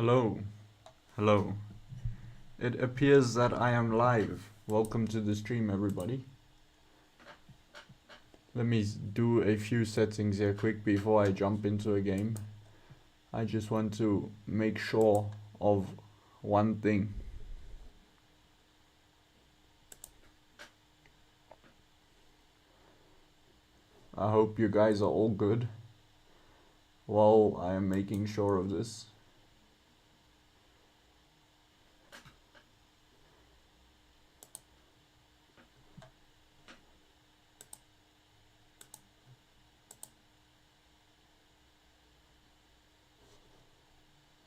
Hello, hello. It appears that I am live. Welcome to the stream, everybody. Let me do a few settings here quick before I jump into a game. I just want to make sure of one thing. I hope you guys are all good while I am making sure of this.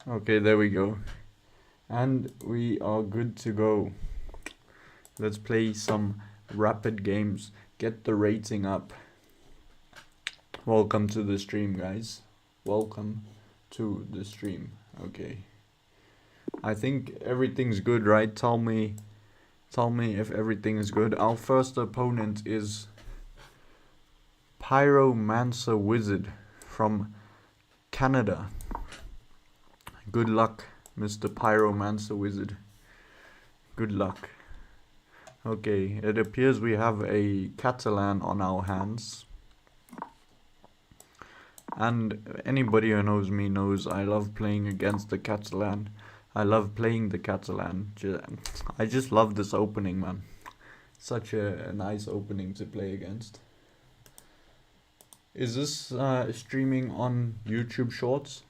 Okay, there we go. And we are good to go. Let's play some rapid games. Get the rating up. Welcome to the stream, guys. Welcome to the stream. Okay. I think everything's good, right? Tell me if everything is good. Our first opponent is Pyromancer Wizard from Canada. Good luck, Mr. Pyromancer Wizard. Good luck. Okay, it appears we have a Catalan on our hands. And anybody who knows me knows I love playing against the Catalan. I love playing the Catalan. I just love this opening, man. Such a nice opening to play against. Is this streaming on YouTube Shorts?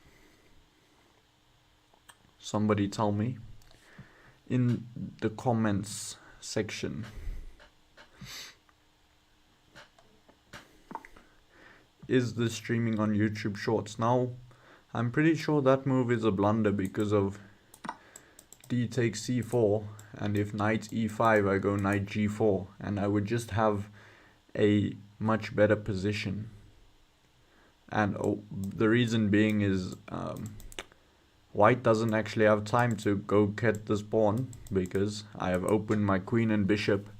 Somebody tell me in the comments section. Is this streaming on YouTube Shorts? Now, I'm pretty sure that move is a blunder because of D takes c4, and if knight e5 I go knight g4, and I would just have a much better position. And the reason being is white doesn't actually have time to go get this pawn because I have opened my queen and bishop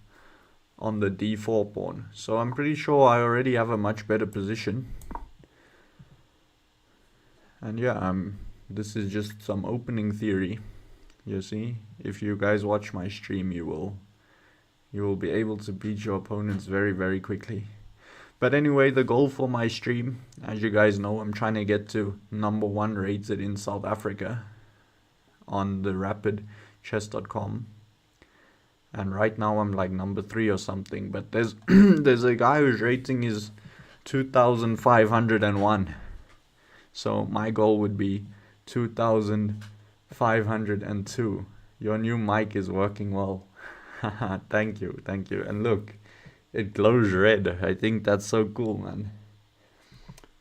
on the d4 pawn. So I'm pretty sure I already have a much better position. And yeah, this is just some opening theory. You see, if you guys watch my stream, you will be able to beat your opponents very, very quickly. But anyway, the goal for my stream, as you guys know, I'm trying to get to #1 rated in South Africa on the rapidchess.com. And right now I'm like #3 or something, but there's there's a guy whose rating is 2,501. So my goal would be 2,502. Your new mic is working well. Thank you. And look, it glows red. I think that's so cool, man.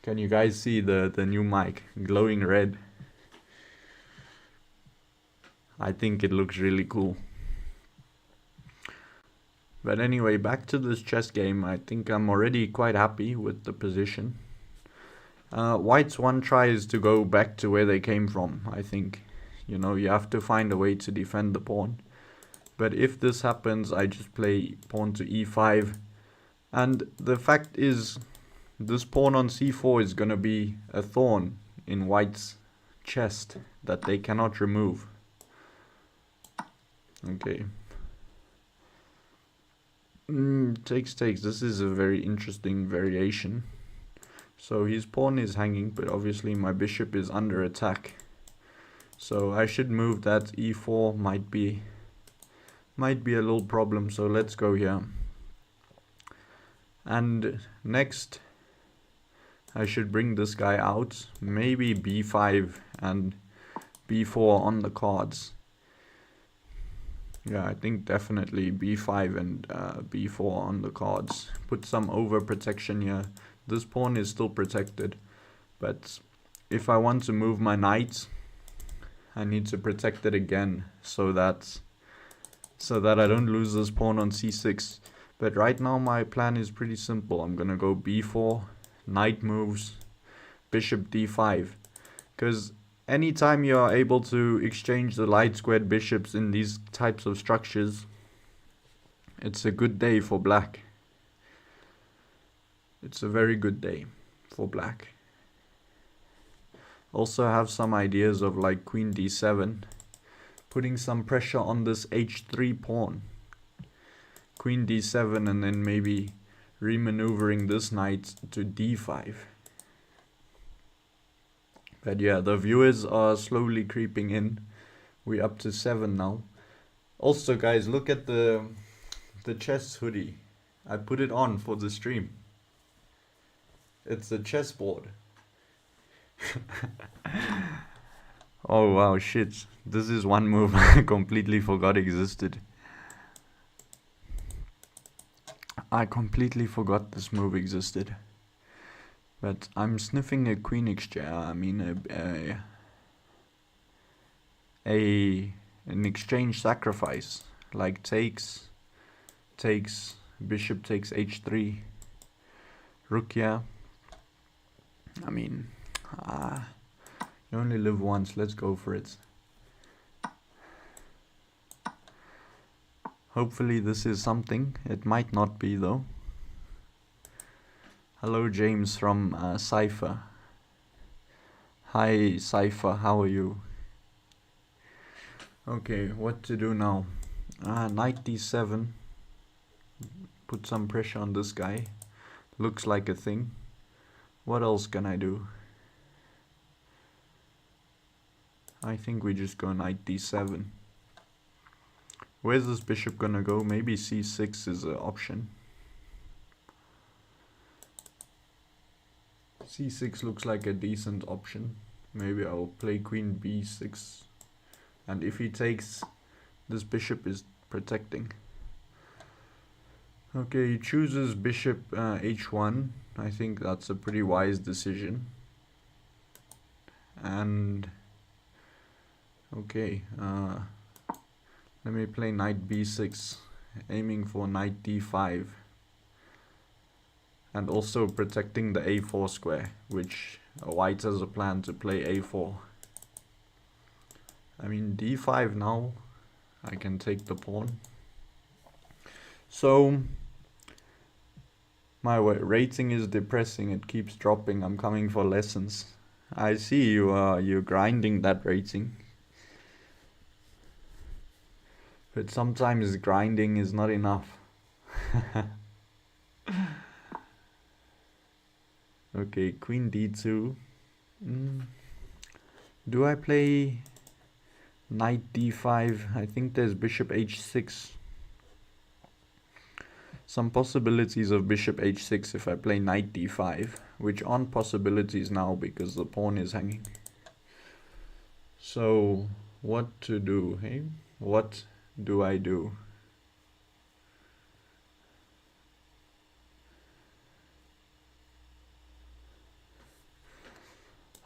Can you guys see the new mic glowing red? I think it looks really cool. But anyway, back to this chess game. I think I'm already quite happy with the position. White's one try is to go back to where they came from, I think. You know, you have to find a way to defend the pawn. But if this happens, I just play pawn to e5. And the fact is, this pawn on c4 is going to be a thorn in white's chest that they cannot remove. Okay. Takes. This is a very interesting variation. So his pawn is hanging, but obviously my bishop is under attack. So I should move that. e4 might be a little problem. So let's go here. And next, I should bring this guy out. Maybe b5 and b4 on the cards. Yeah, I think definitely b5 and b4 on the cards. Put some overprotection here. This pawn is still protected, but if I want to move my knight, I need to protect it again so that I don't lose this pawn on c6. But right now my plan is pretty simple. I'm gonna go b4, knight moves, bishop d5, because anytime you are able to exchange the light squared bishops in these types of structures, it's a good day for black. It's a very good day for black. Also have some ideas of like queen d7, putting some pressure on this h3 pawn. Queen d7 and then maybe remaneuvering this knight to d5. But yeah, the viewers are slowly creeping in. We're up to 7 now. Also guys, look at the chess hoodie. I put it on for the stream. It's a chessboard. Oh wow, shit. This is one move I completely forgot existed. I completely forgot this move existed. But I'm sniffing a queen exchange. I mean an exchange sacrifice, like takes, bishop takes h3, rook here. I mean, you only live once. Let's go for it. Hopefully this is something. It might not be though. Hello James from Cypher. Hi Cypher, how are you? Okay, what to do now? Knight d7. Put some pressure on this guy. Looks like a thing. What else can I do? I think we just go knight d7. Where's this bishop gonna go? Maybe c6 is an option. c6 looks like a decent option. Maybe I'll play queen b6. And if he takes, this bishop is protecting. Okay, he chooses bishop h1. I think that's a pretty wise decision. And okay, let me play knight b6, aiming for knight d5, and also protecting the a4 square, which white has a plan to play a4. I mean d5 now, I can take the pawn. So my rating is depressing, it keeps dropping. I'm coming for lessons. I see you're grinding that rating. But sometimes grinding is not enough. Okay, queen d2. Do I play knight d5? I think there's bishop h6. Some possibilities of bishop h6 if I play knight d5, which aren't possibilities now because the pawn is hanging. So what to do, hey? What do I do?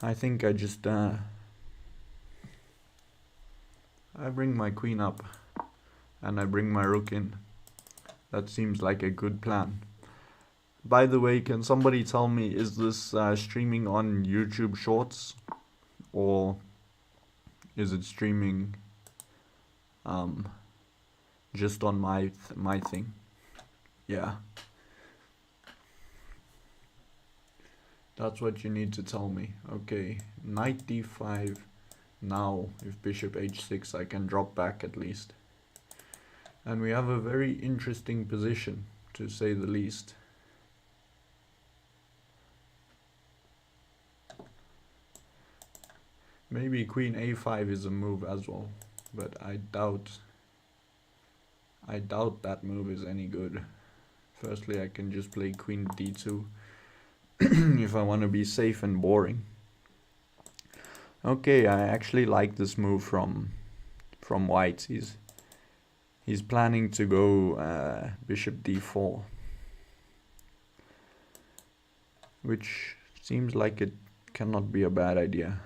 I think I just I bring my queen up and I bring my rook in. That seems like a good plan. By the way, can somebody tell me, is this streaming on YouTube Shorts or is it streaming just on my thing? Yeah, that's what you need to tell me. Okay, knight d5. Now if bishop h6 I can drop back at least, and we have a very interesting position to say the least. Maybe queen a5 is a move as well, but I doubt that move is any good. Firstly, I can just play queen d2 if I want to be safe and boring. Okay, I actually like this move from white. He's planning to go bishop d4, which seems like it cannot be a bad idea.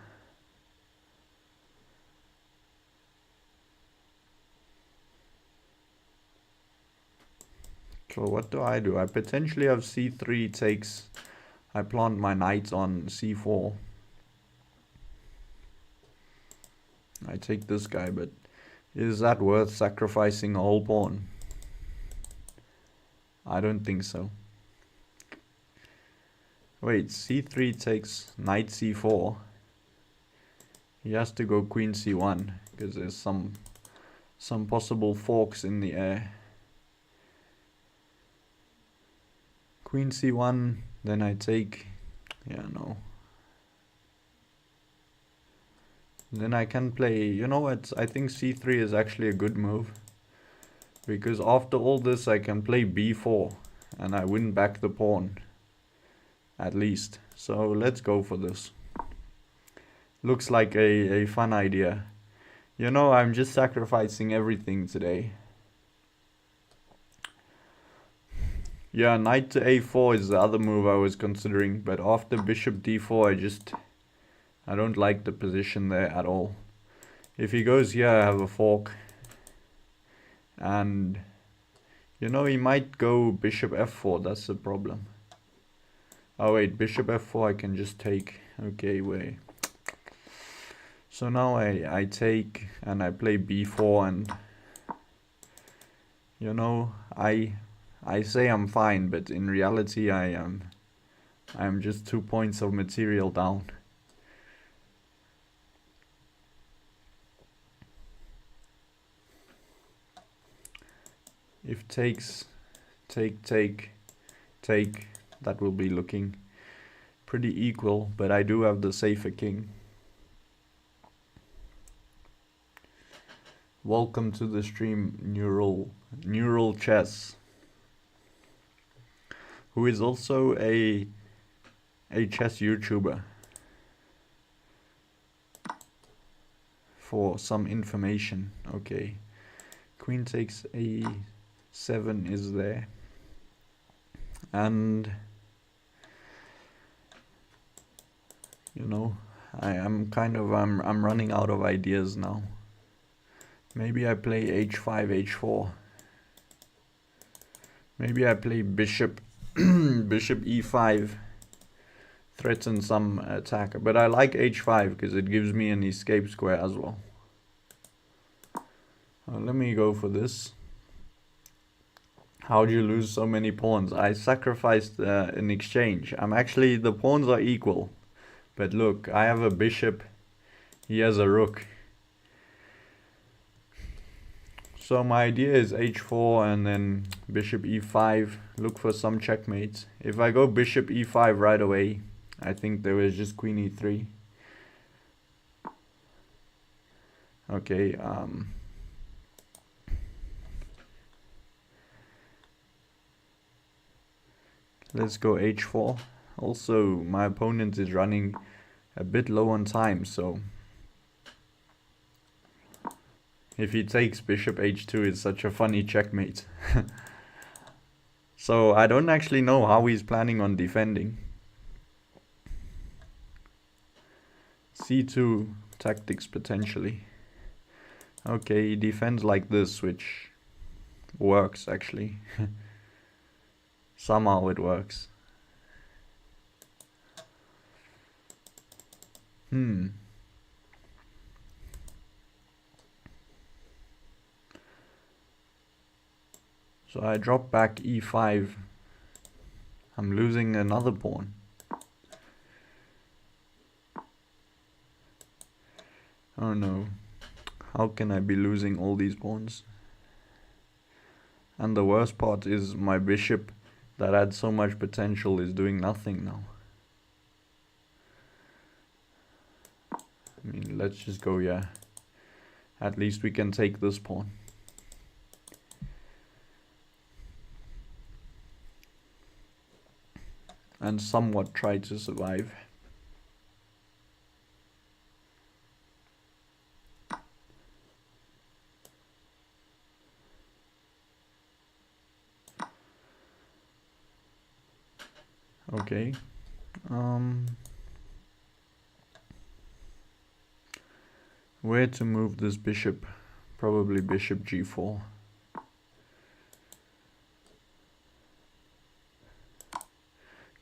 So what do? I potentially have c3 takes. I plant my knight on c4. I take this guy, but is that worth sacrificing a whole pawn? I don't think so. Wait, c3 takes knight c4. He has to go queen c1 because there's some possible forks in the air. Queen c1, then I take, yeah, no. Then I can play, you know what, I think c3 is actually a good move. Because after all this I can play b4 and I win back the pawn. At least. So let's go for this. Looks like a fun idea. You know, I'm just sacrificing everything today. Yeah, knight to a4 is the other move I was considering, but after bishop d4 I don't like the position there at all. If he goes here I have a fork. And you know, he might go bishop f4, that's the problem. Oh wait, bishop f4 I can just take. Okay, wait. So now I take and I play b4 and you know, I say I'm fine, but in reality I am just 2 points of material down. If takes, take, that will be looking pretty equal, but I do have the safer king. Welcome to the stream, Neural Chess, who is also a chess YouTuber. For some information, okay. Queen takes a7 is there, and you know, I'm running out of ideas now. Maybe I play h5, h4. Maybe I play bishop, bishop e5, threaten some attack. But I like h5 because it gives me an escape square as well. Let me go for this. How do you lose so many pawns? I sacrificed in exchange. The pawns are equal. But look, I have a bishop. He has a rook. So my idea is h4 and then bishop e5, look for some checkmates. If I go bishop e5 right away, I think there is just queen e3. Okay, let's go h4. Also, my opponent is running a bit low on time, so if he takes bishop h2, it's such a funny checkmate. So I don't actually know how he's planning on defending. c2 tactics potentially. Okay, he defends like this, which works actually. Somehow it works. So I drop back e5. I'm losing another pawn. Oh no. How can I be losing all these pawns? And the worst part is my bishop that had so much potential is doing nothing now. I mean, let's just go, yeah. At least we can take this pawn. And somewhat try to survive. Okay. Where to move this bishop? Probably bishop g4.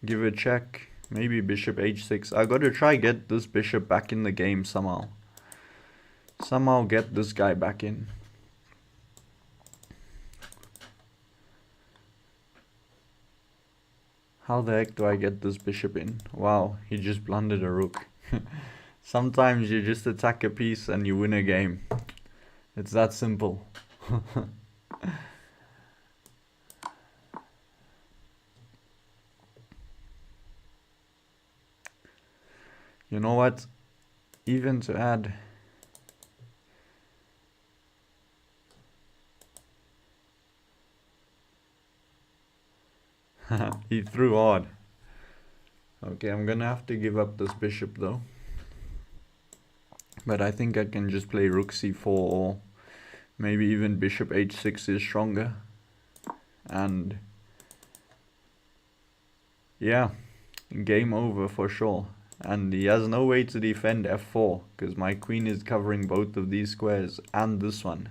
Give a check. Maybe bishop h6. I gotta try get this bishop back in the game somehow. Somehow get this guy back in. How the heck do I get this bishop in? Wow, he just blundered a rook. Sometimes you just attack a piece and you win a game. It's that simple. You know what? Even to add... He threw hard. Okay, I'm gonna have to give up this bishop though. But I think I can just play rook c4 or maybe even bishop h6 is stronger. And yeah, game over for sure. And he has no way to defend f4 because my queen is covering both of these squares and this one.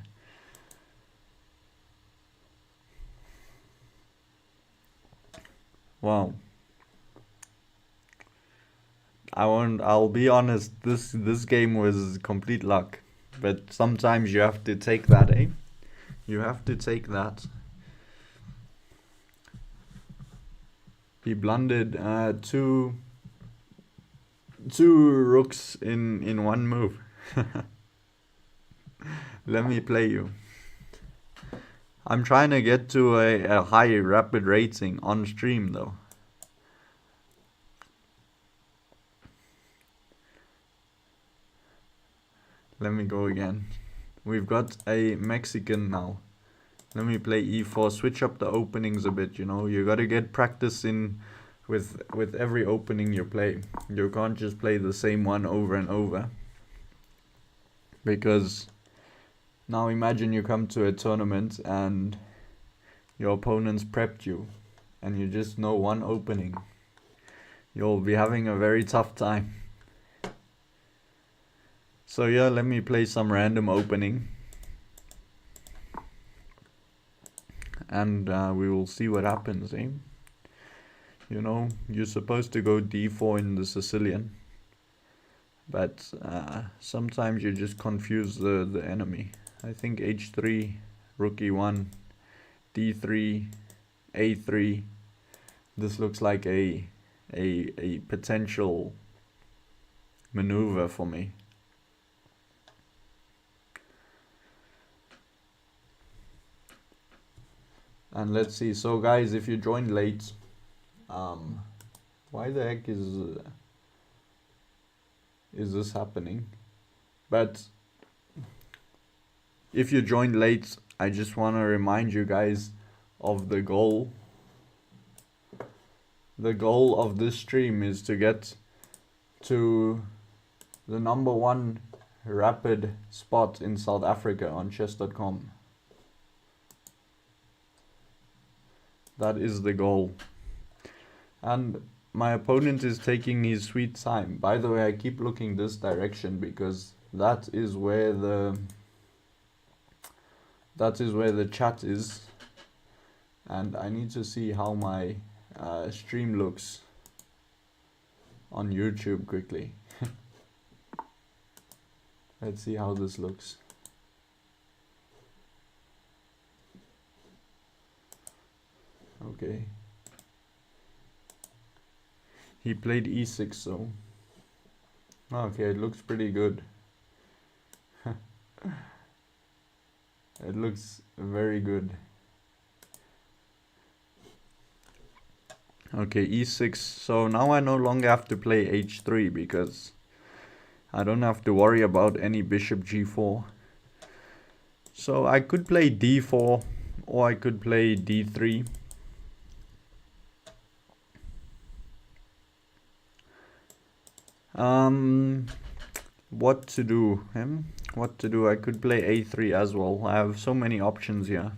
Wow. I'll be honest, this game was complete luck. But sometimes you have to take that, eh? You have to take that. He blundered two rooks in one move. Let me play you. I'm trying to get to a high rapid rating on stream though. Let me go again. We've got a Mexican now. Let me play e4, switch up the openings a bit, you know. You gotta get practice in with every opening you play. You can't just play the same one over and over. Because now imagine you come to a tournament and your opponent's prepped you and you just know one opening. You'll be having a very tough time. So yeah, let me play some random opening. And we will see what happens, eh? You know, you're supposed to go d4 in the Sicilian. But sometimes you just confuse the enemy. I think h3, rook e1, d3, a3. This looks like a potential maneuver for me. And let's see. So guys, if you joined late, why the heck is this happening? But if you joined late, I just want to remind you guys of the goal. The goal of this stream is to get to the #1 rapid spot in South Africa on chess.com. That is the goal. And my opponent is taking his sweet time. By the way, I keep looking this direction because that is where the chat is. And I need to see how my stream looks on YouTube quickly. Let's see how this looks. Okay. He played e6, so okay, it looks pretty good. It looks very good. Okay, e6. So now I no longer have to play h3 because I don't have to worry about any bishop g4. So I could play d4 or I could play d3. What to do? What to do? I could play a3 as well. I have so many options here.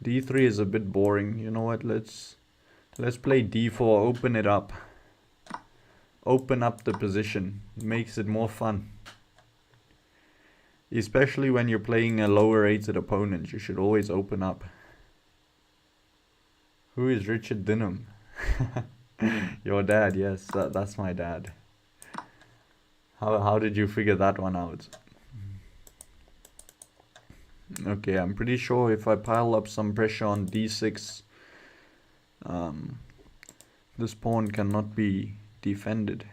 d3 is a bit boring. You know what? Let's play d4. Open it up. Open up the position. It makes it more fun. Especially when you're playing a lower rated opponent, you should always open up. Who is Richard Dinham? Your dad, yes, that's my dad. How did you figure that one out? Okay, I'm pretty sure if I pile up some pressure on d6, this pawn cannot be defended.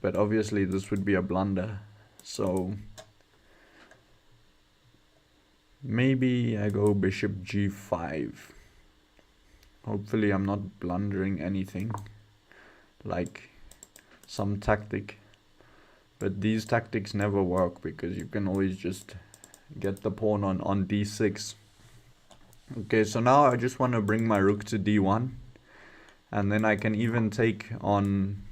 but obviously this would be a blunder. So maybe I go bishop g5. Hopefully I'm not blundering anything, like some tactic. But these tactics never work because you can always just get the pawn on d6. Okay, so now I just want to bring my rook to d1. And then I can even take on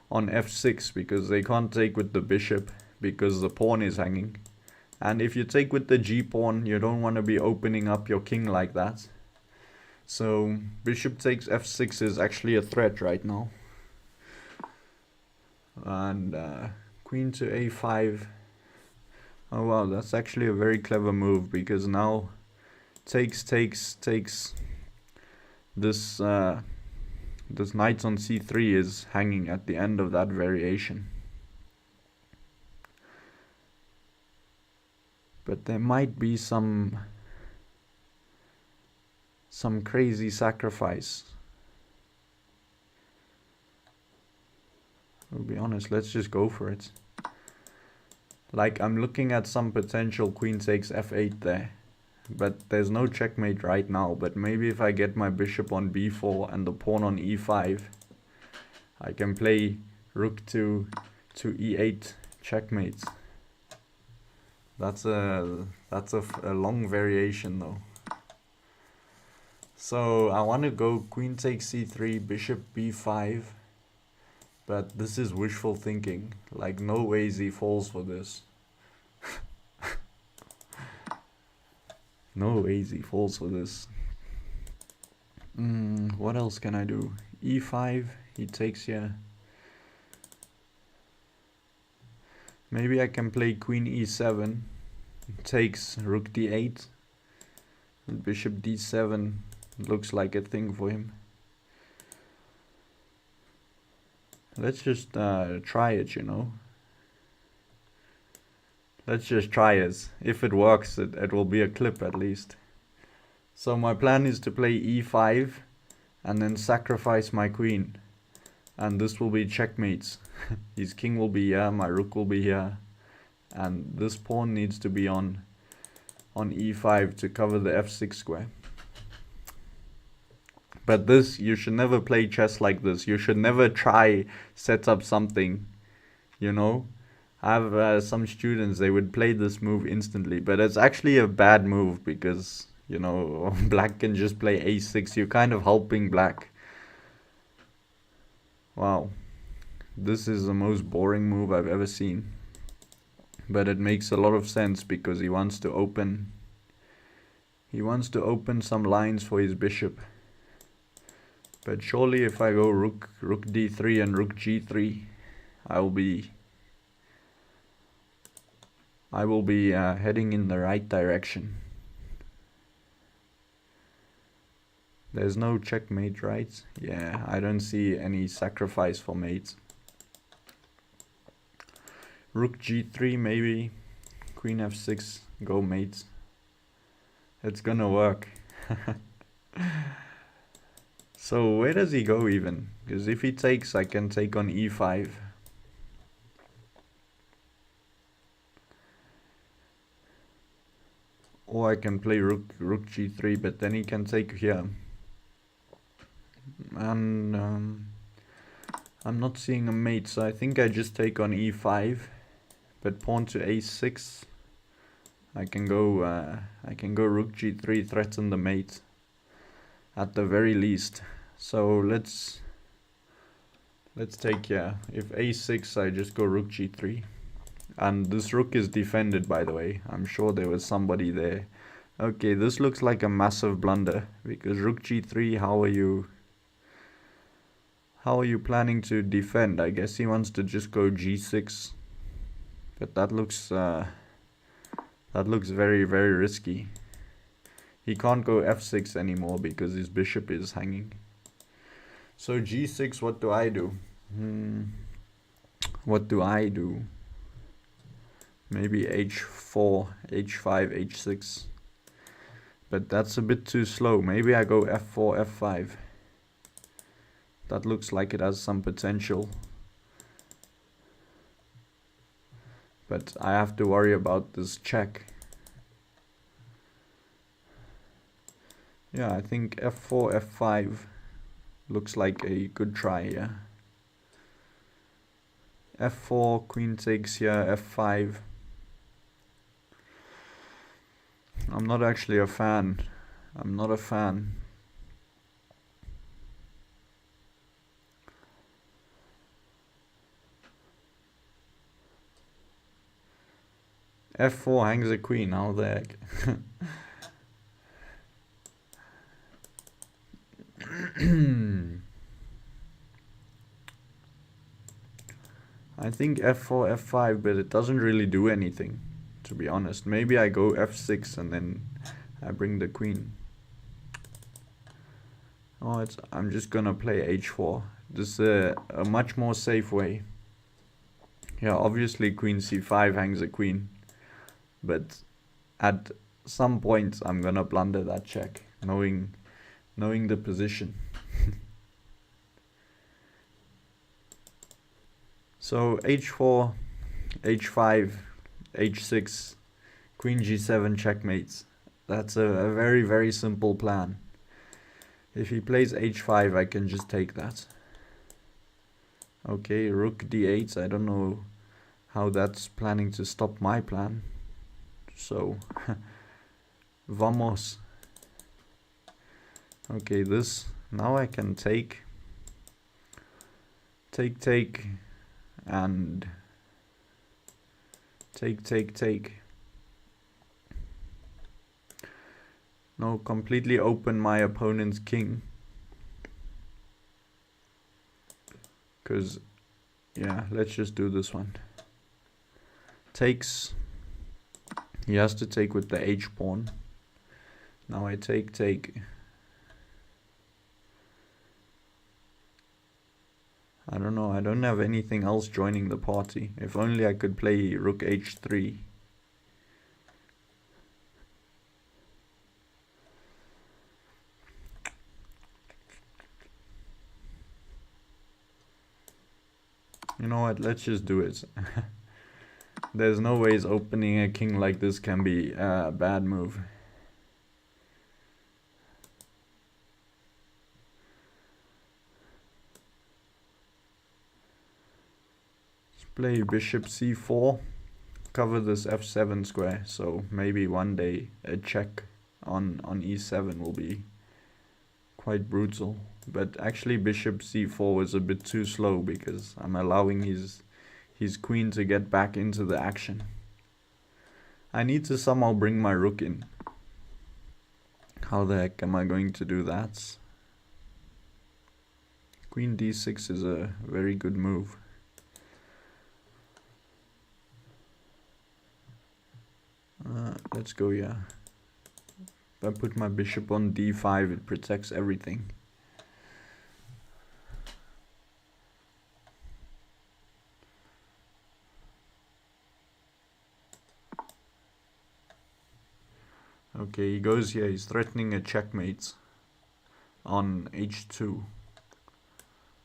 f6 because they can't take with the bishop because the pawn is hanging. And if you take with the g pawn, you don't want to be opening up your king like that. So bishop takes f6 is actually a threat right now. And queen to a5. Oh wow, that's actually a very clever move because now takes this this knight on c3 is hanging at the end of that variation. But there might be some crazy sacrifice. I'll be honest, let's just go for it. Like, I'm looking at some potential queen takes f8 there. But there's no checkmate right now. But maybe if I get my bishop on b4 and the pawn on e5, I can play rook to e8 checkmate. That's a long variation though. So I want to go queen takes c3, bishop b5. But this is wishful thinking. Like, no ways he falls for this. No ways he falls for this. What else can I do? e5, he takes here. Maybe I can play queen e7. Takes rook d8. Bishop d7 looks like a thing for him. Let's just try it, you know. Let's just try it. If it works, it will be a clip at least. So my plan is to play e5 and then sacrifice my queen. And this will be checkmates. His king will be here, my rook will be here. And this pawn needs to be on e5 to cover the f6 square. But this, you should never play chess like this. You should never try set up something, you know. I have some students, they would play this move instantly. But it's actually a bad move because, you know, black can just play a6. You're kind of helping black. Wow. This is the most boring move I've ever seen. But it makes a lot of sense because he wants to open some lines for his bishop. But surely if I go rook d3 and rook g3, I will be heading in the right direction. There's no checkmate, right? Yeah, I don't see any sacrifice for mate. Rook g3 maybe. Queen f6, go mate. It's gonna work. So where does he go even? Because if he takes, I can take on e5. Or I can play rook g3, but then he can take here. And I'm not seeing a mate, so I think I just take on e5. But pawn to a6. I can go rook g3, threaten the mate at the very least. So let's take, yeah, if a6 I just go rook g3. And this rook is defended, by the way. I'm sure there was somebody there. Okay, this looks like a massive blunder because rook g3, how are you planning to defend? I guess he wants to just go g6. But that looks very, very risky. He can't go f6 anymore because his bishop is hanging. So g6, what do I do? What do I do? Maybe h4, h5, h6. But that's a bit too slow. Maybe I go f4, f5. That looks like it has some potential. But I have to worry about this check. Yeah, I think f4, f5 looks like a good try here. f4, queen takes here, f5. I'm not actually a fan. I'm not a fan. f4 hangs a queen, how the heck? I think f4, f5, but it doesn't really do anything, to be honest. Maybe I go f6 and then I bring the queen. Oh, I'm just gonna play h4. This is a much more safe way. Yeah, obviously queen c5 hangs a queen, but at some point I'm gonna blunder that check, knowing the position. So h4, h5, h6, queen g7 checkmates. That's a very, very simple plan. If he plays h5, I can just take that. Okay, rook d8. I don't know how that's planning to stop my plan. So, vamos. Okay, this. Now I can take, and take. No, completely open my opponent's king. Because, yeah, let's just do this one. Takes. He has to take with the h pawn. Now I take. I don't know, I don't have anything else joining the party. If only I could play rook h3. You know what, let's just do it. There's no ways opening a king like this can be a bad move. Let's play bishop c4, cover this f7 square, so maybe one day a check on e7 will be quite brutal. But actually bishop c4 was a bit too slow because I'm allowing his queen to get back into the action. I need to somehow bring my rook in. How the heck am I going to do that? Queen d6 is a very good move. Let's go, yeah. If I put my bishop on d5, it protects everything. Okay, he goes here, he's threatening a checkmate on h2.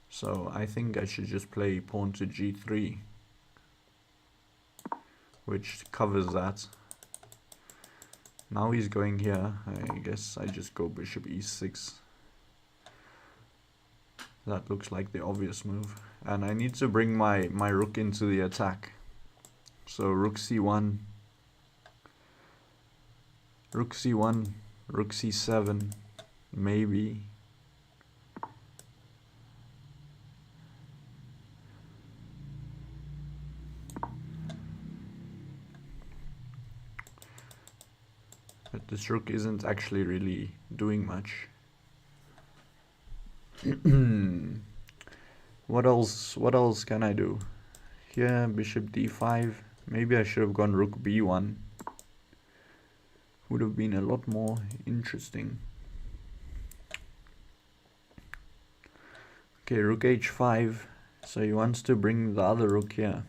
So I think I should just play pawn to g3, which covers that. Now he's going here, I guess I just go bishop e6. That looks like the obvious move. And I need to bring my rook into the attack. So rook c1, rook c1, rook c7, maybe. But this rook isn't actually really doing much. What else can I do? Here, bishop d5. Maybe I should have gone rook b1. Would have been a lot more interesting. Okay, rook h5. So he wants to bring the other rook here.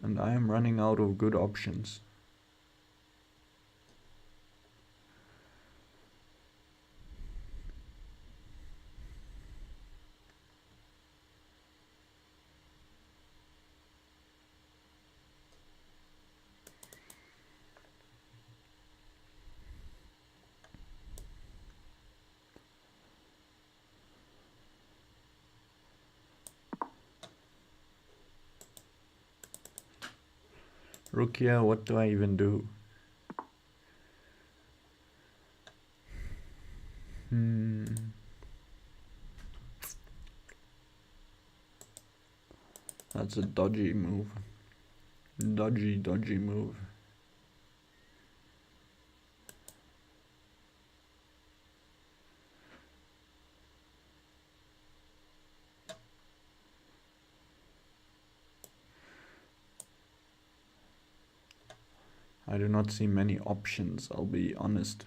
And I am running out of good options. Rook here, what do I even do? That's a dodgy move. Dodgy move. I do not see many options, I'll be honest.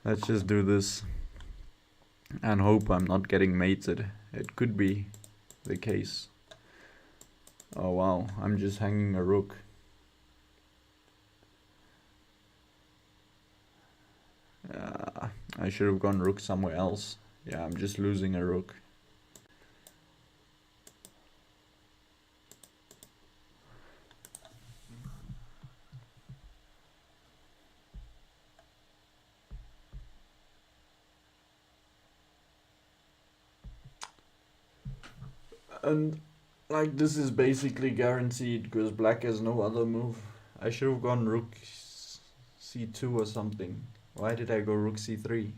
Let's just do this and hope I'm not getting mated. It could be the case. Oh wow, I'm just hanging a rook. I should have gone rook somewhere else. Yeah, I'm just losing a rook. And like this is basically guaranteed because black has no other move. I should have gone rook c2 or something. Why did I go rook c3?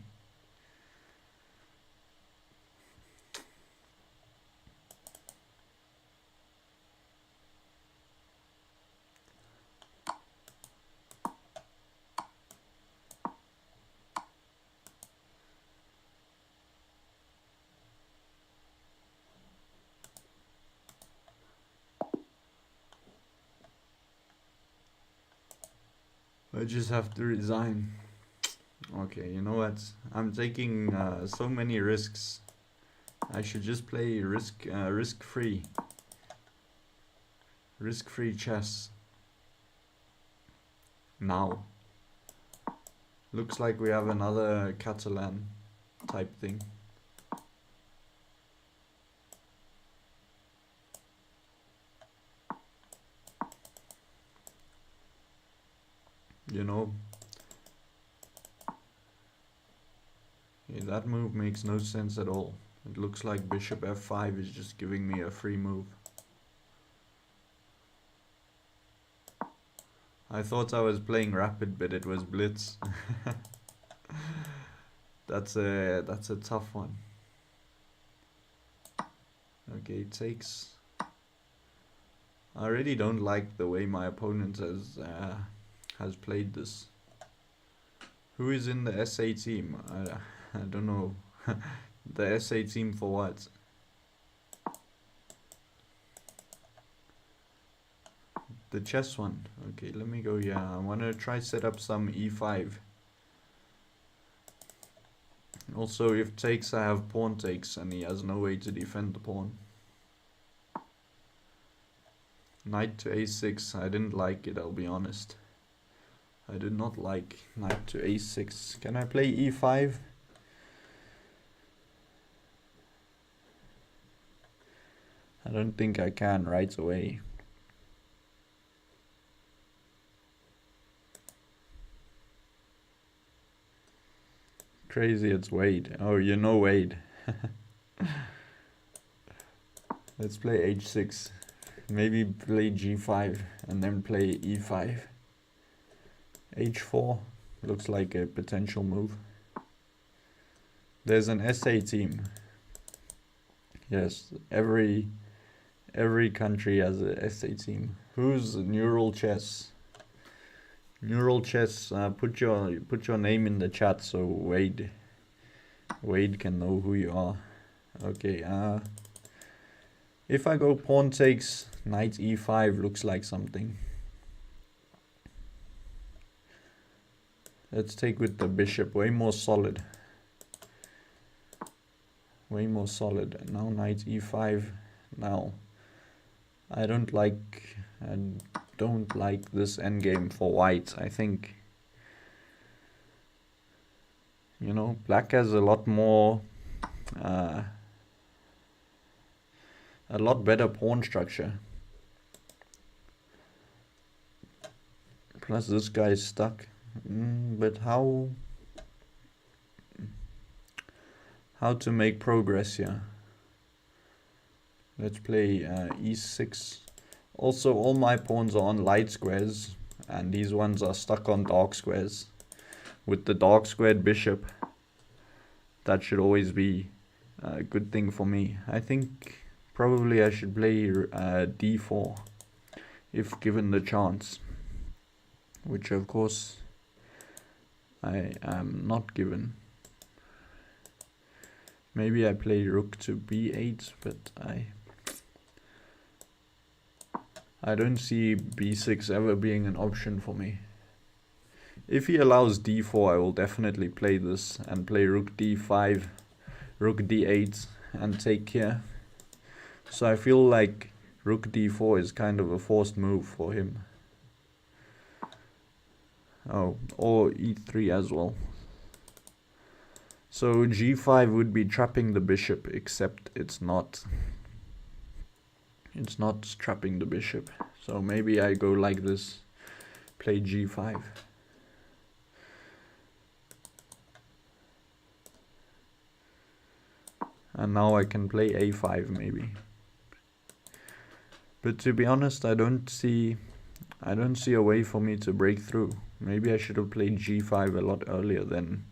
I just have to resign. Okay, you know what? I'm taking so many risks. I should just play risk-free chess. Now. Looks like we have another Catalan type thing. You know, yeah, that move makes no sense at all. It looks like bishop f5 is just giving me a free move. I thought I was playing rapid, but it was blitz. That's a tough one. Okay, takes. I really don't like the way my opponent has played this. Who is in the SA team? I don't know. The SA team for what? The chess one. Okay, let me go. Yeah, I want to try set up some e5. Also, if takes, I have pawn takes, and he has no way to defend the pawn. Knight to a6. I didn't like it, I'll be honest. I did not like knight to a6. Can I play e5? I don't think I can right away. Crazy, it's Wade. Oh, you know Wade. Let's play h6. Maybe play g5 and then play e5. h4 looks like a potential move. There's an SA team. Yes, every country has a SA team. Who's Neural Chess? Neural Chess, put your name in the chat so Wade can know who you are. Okay, if I go pawn takes, knight e5 looks like something. Let's take with the bishop, way more solid. way more solid. And now knight e5. Now, I don't like this endgame for white. I think, you know, black has a lot more, a lot better pawn structure. Plus this guy is stuck. But how to make progress here? Let's play e6. Also, all my pawns are on light squares, and these ones are stuck on dark squares. With the dark squared bishop, that should always be a good thing for me. I think probably I should play d4 if given the chance, which of course I am not given. Maybe I play rook to b8, but I don't see b6 ever being an option for me. If he allows d4, I will definitely play this and play rook d5, rook d8 and take here. So I feel like rook d4 is kind of a forced move for him. Oh, or e3 as well. So g5 would be trapping the bishop, except it's not. It's not trapping the bishop. So maybe I go like this, play g5. And now I can play a5 maybe. But to be honest, I don't see a way for me to break through. Maybe I should have played g5 a lot earlier than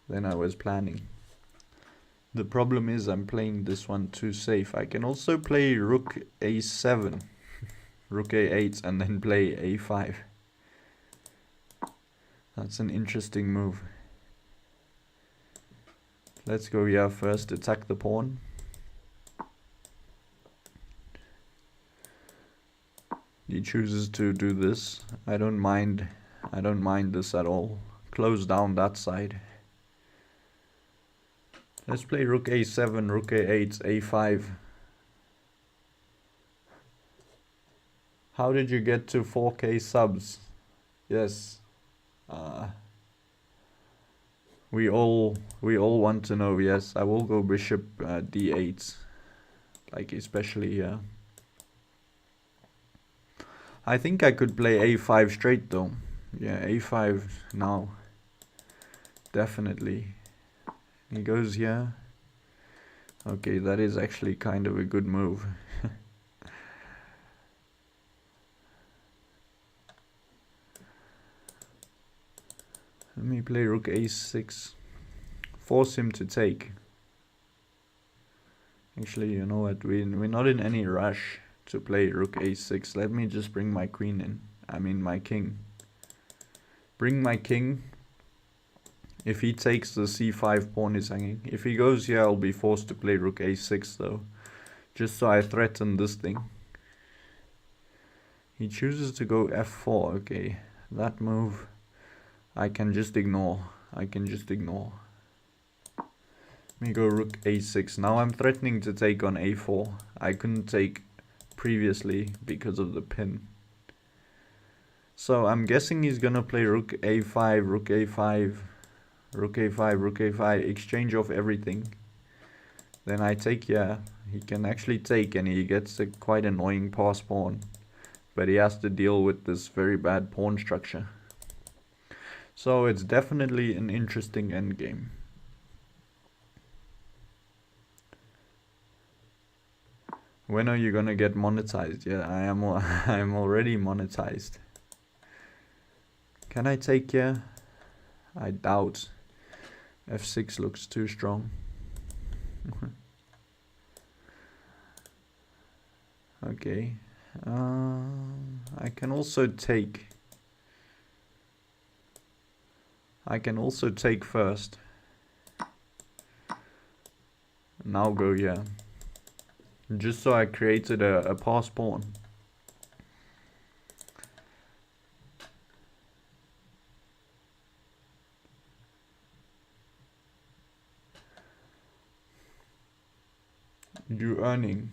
I was planning. The problem is I'm playing this one too safe. I can also play rook a7, rook a8, and then play a5. That's an interesting move. Let's go here first, attack the pawn. He chooses to do this. I don't mind this at all. Close down that side. Let's play rook a7, rook a8, a5. How did you get to 4K subs? Yes. We all want to know. Yes, I will go bishop d8, like especially here. I think I could play a5 straight though. Yeah, a5 now. Definitely. He goes here. Okay, that is actually kind of a good move. Let me play rook a6. Force him to take. Actually, you know what? We're not in any rush to play rook a6. Let me just bring my queen in. I mean my king. Bring my king. If he takes, the c5 pawn is hanging. If he goes here, I'll be forced to play rook a6 though. Just so I threaten this thing. He chooses to go f4. Okay, that move I can just ignore. Let me go rook a6. Now I'm threatening to take on a4. I couldn't take previously because of the pin. So I'm guessing he's gonna play rook a5, rook a5, rook a5, rook a5, exchange off everything. Then I take here. He can actually take, and he gets a quite annoying pass pawn. But he has to deal with this very bad pawn structure. So it's definitely an interesting endgame. When are you gonna get monetized? Yeah, I am already monetized. Can I take here? I doubt. f6 looks too strong. Okay. I can also take. First. Now go here. Just so I created a pass pawn. you earning?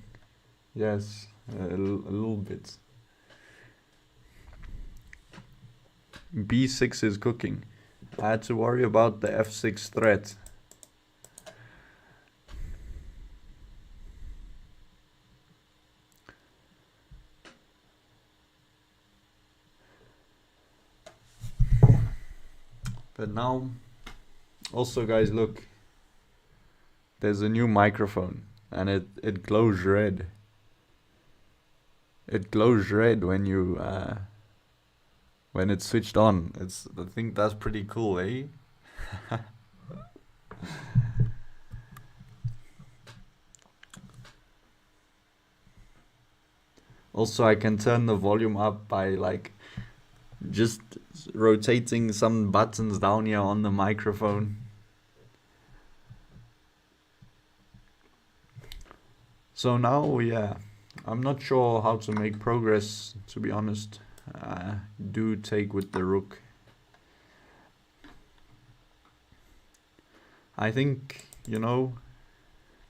Yes, a little bit. B6 is cooking. I had to worry about the F6 threat. But now, also guys, look. There's a new microphone and it glows red. It glows red when you when it's switched on. I think that's pretty cool, eh? Also, I can turn the volume up by like just rotating some buttons down here on the microphone. So now, yeah, I'm not sure how to make progress, to be honest. Do take with the rook. I think, you know,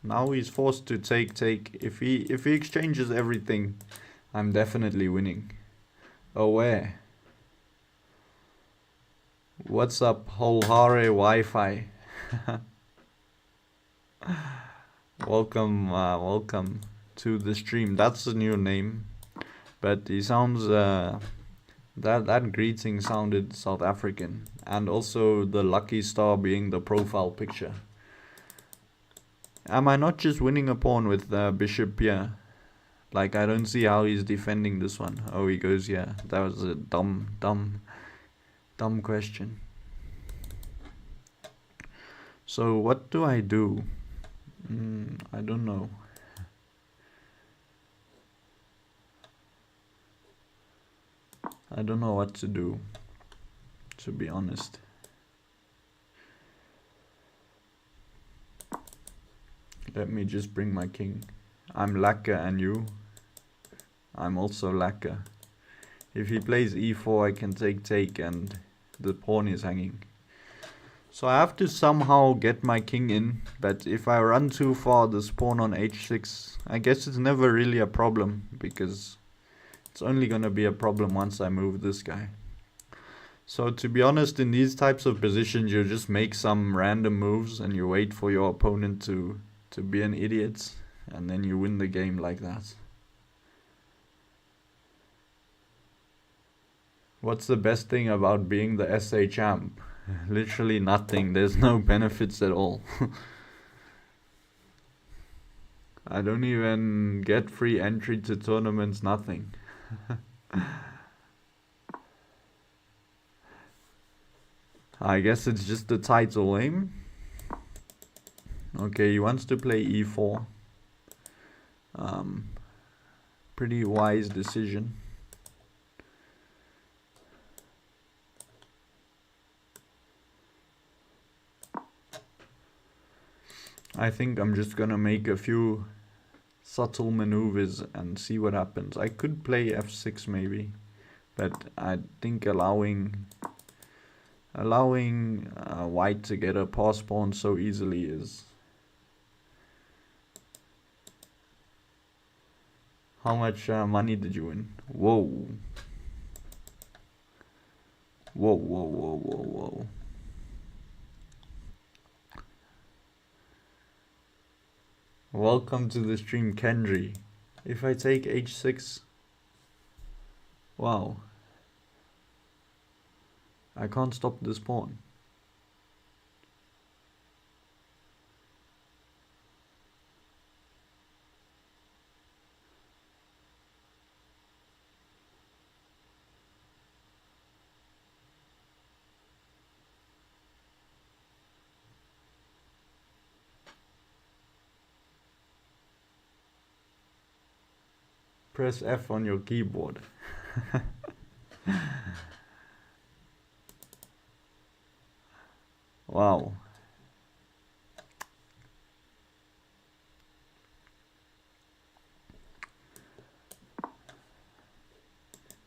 now he's forced to take. If he exchanges everything, I'm definitely winning. Oh, where? What's up, Holhare Wi-Fi? Welcome to the stream. That's a new name, but he sounds that greeting sounded South African, and also the lucky star being the profile picture. Am I not just winning a pawn with bishop here? Like, I don't see how he's defending this one. Oh, he goes here. That was a dumb question. So what do I do? I don't know. I don't know what to do, to be honest. Let me just bring my king. I'm lacquer and you? I'm also lacquer. If he plays e4, I can take and the pawn is hanging. So I have to somehow get my king in, but if I run too far, this pawn on h6, I guess it's never really a problem, because it's only gonna be a problem once I move this guy. So to be honest, in these types of positions, you just make some random moves and you wait for your opponent to be an idiot, and then you win the game like that. What's the best thing about being the SA champ? Literally nothing. There's no benefits at all. I don't even get free entry to tournaments, nothing. I guess it's just the title aim. Okay, he wants to play e4. Pretty wise decision. I think I'm just gonna make a few subtle maneuvers and see what happens. I could play f6 maybe, but I think allowing white to get a pass pawn so easily is... How much money did you win? Whoa. Whoa. Welcome to the stream, Kendry. If I take h6... Wow. I can't stop this pawn. Press F on your keyboard. Wow.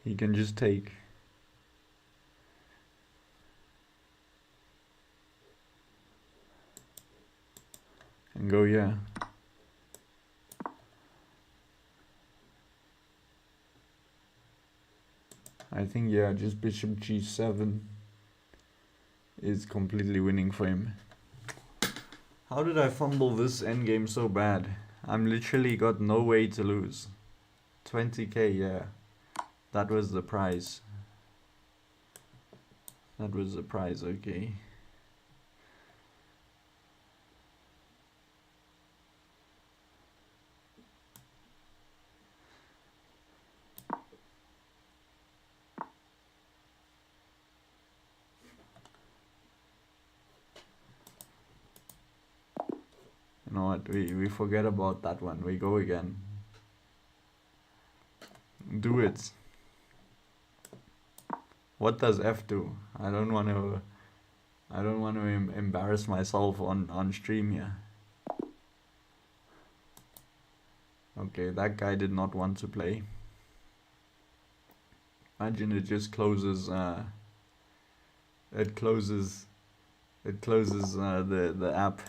He can just take. And go, yeah. I think, yeah, just bishop g7 is completely winning for him. How did I fumble this endgame so bad? I'm literally got no way to lose. 20k, yeah. That was the prize. That was the prize, okay. You know what, we forget about that one. We go again. Do it. What does F do? I don't want to embarrass myself on stream here. Okay, that guy did not want to play. Imagine it just closes it closes the app.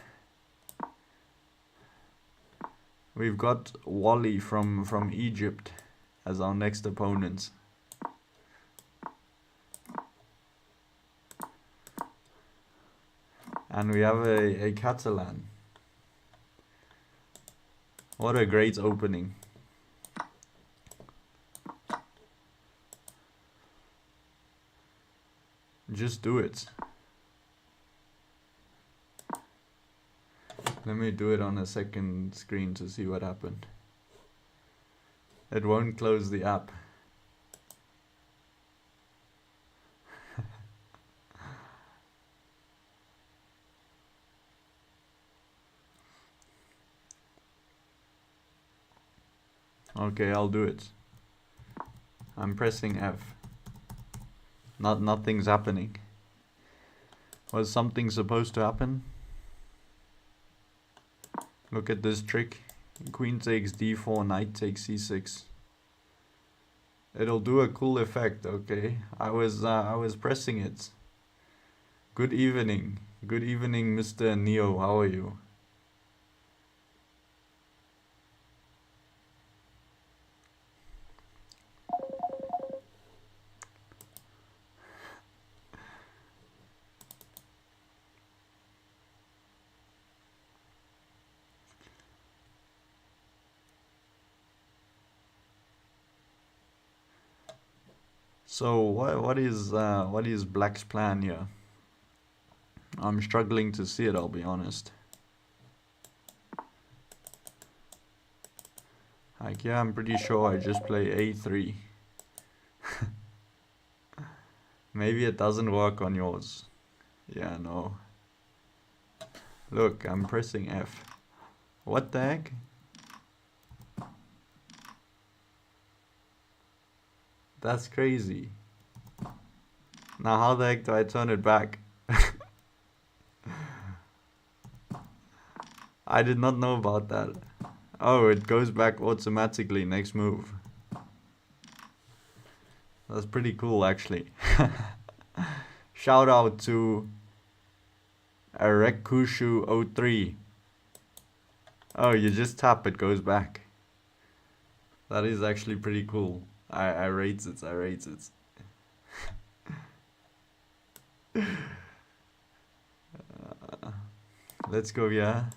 We've got Wally from Egypt as our next opponent. And we have a Catalan. What a great opening. Just do it. Let me do it on a second screen to see what happened. It won't close the app. Okay, I'll do it. I'm pressing F. Nothing's happening. Was something supposed to happen? Look at this trick. Queen takes d4, knight takes c6. It'll do a cool effect, okay? I was pressing it. Good evening. Good evening, Mr. Neo. How are you? So what is Black's plan here? I'm struggling to see it, I'll be honest. Like, yeah, I'm pretty sure I just play a3. Maybe it doesn't work on yours. Yeah, no. Look, I'm pressing F. What the heck? That's crazy. Now how the heck do I turn it back? I did not know about that. Oh, it goes back automatically next move. That's pretty cool, actually. Shout out to Arekushu03. Oh, you just tap, it goes back. That is actually pretty cool. I rate it, I rate it. Let's go, yeah.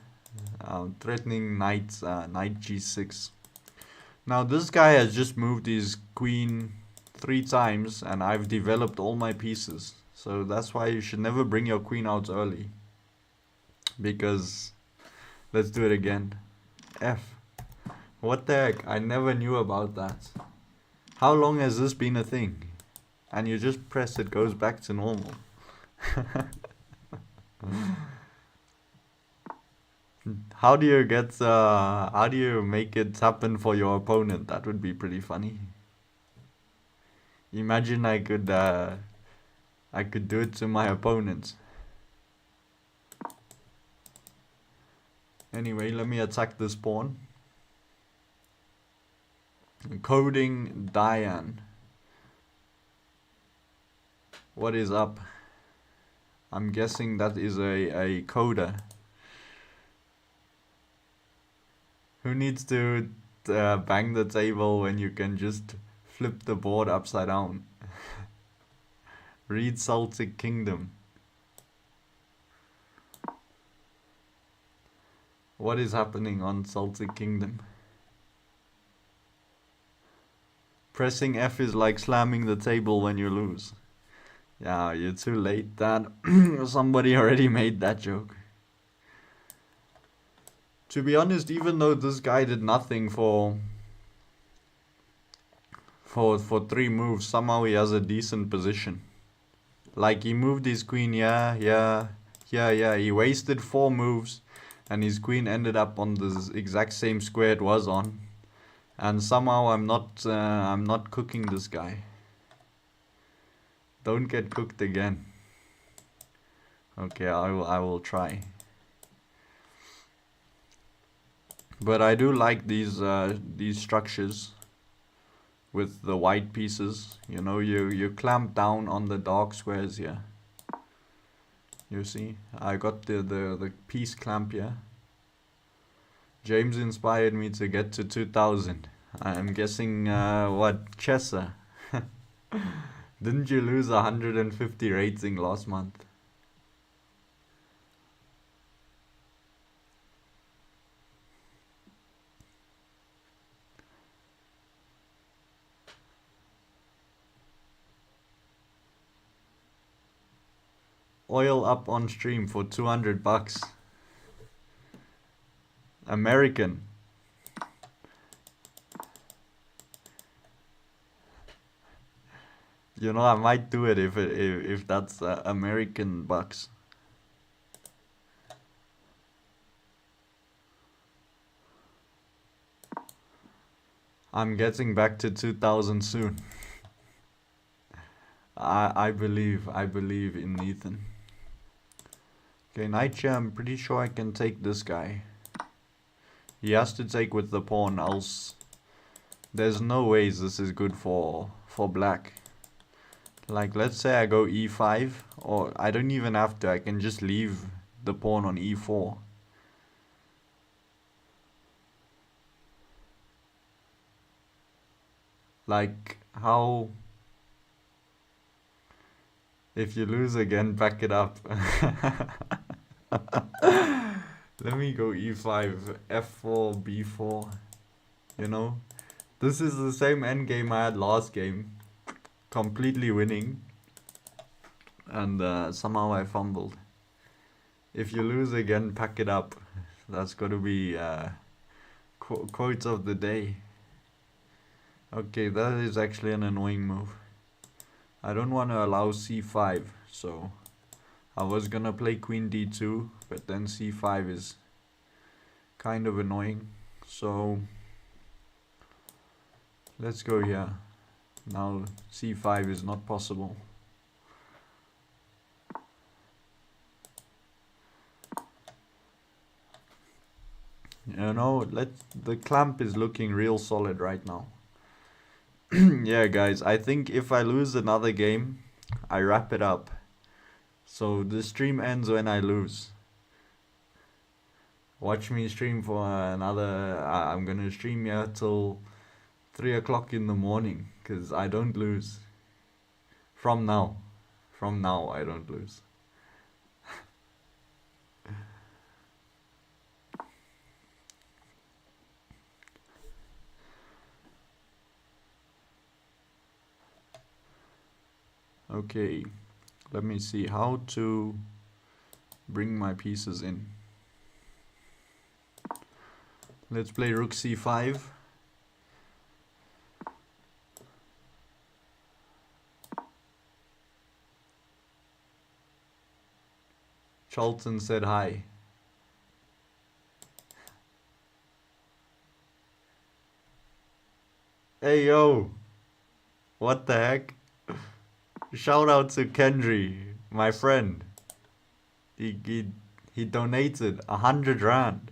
Threatening knight g6. Now this guy has just moved his queen 3 times and I've developed all my pieces. So that's why you should never bring your queen out early. Because, let's do it again. F. What the heck? I never knew about that. How long has this been a thing? And you just press, it goes back to normal. How do you make it happen for your opponent? That would be pretty funny. Imagine I could do it to my opponent. Anyway, let me attack this pawn. Coding Diane. What is up? I'm guessing that is a coder. Who needs to bang the table when you can just flip the board upside down? Read Celtic Kingdom. What is happening on Celtic Kingdom? Pressing F is like slamming the table when you lose. Yeah, you're too late, Dad. Somebody already made that joke. To be honest, even though this guy did nothing for 3 moves, somehow he has a decent position. Like, he moved his queen, yeah. He wasted 4 moves, and his queen ended up on the exact same square it was on. And somehow I'm not cooking this guy. Don't get cooked again. Okay, I will try. But I do like these structures with the white pieces. You know, you clamp down on the dark squares here. You see, I got the piece clamp here. James inspired me to get to 2000. I'm guessing what, Chessa? Didn't you lose 150 rating last month? Oil up on stream for 200 bucks. American. You know, I might do it if that's American bucks. I'm getting back to 2000 soon. I believe in Ethan. Okay, knight, I'm pretty sure I can take this guy. He has to take with the pawn, else there's no ways this is good for black. Like, let's say I go e5, or I don't even have to, I can just leave the pawn on e4. Like, how... If you lose again, back it up. Let me go e5, f4, b4. You know? This is the same endgame I had last game. Completely winning. And somehow I fumbled. If you lose again, pack it up. That's gotta be quote of the day. Okay, that is actually an annoying move. I don't want to allow c5, so I was gonna play queen d2, but then c5 is kind of annoying. So let's go here. Now c5 is not possible. You know, the clamp is looking real solid right now. Yeah, guys, I think if I lose another game, I wrap it up. So the stream ends when I lose. Watch me stream for another... I'm gonna stream here till 3 o'clock in the morning, because I don't lose. From now. From now, I don't lose. Okay, let me see how to bring my pieces in. Let's play rook c5. Charlton said hi. Hey yo, what the heck? Shout out to Kendry, my friend. He donated 100 rand.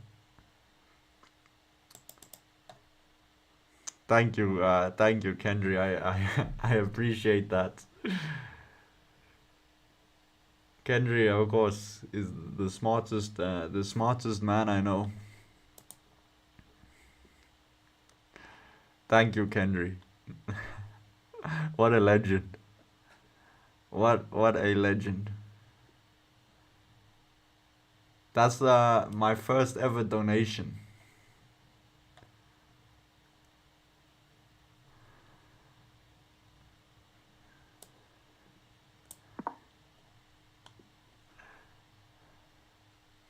Thank you, Kendry. I appreciate that. Kendry, of course, is the smartest man I know. Thank you, Kendry. What a legend. What a legend. That's my first ever donation.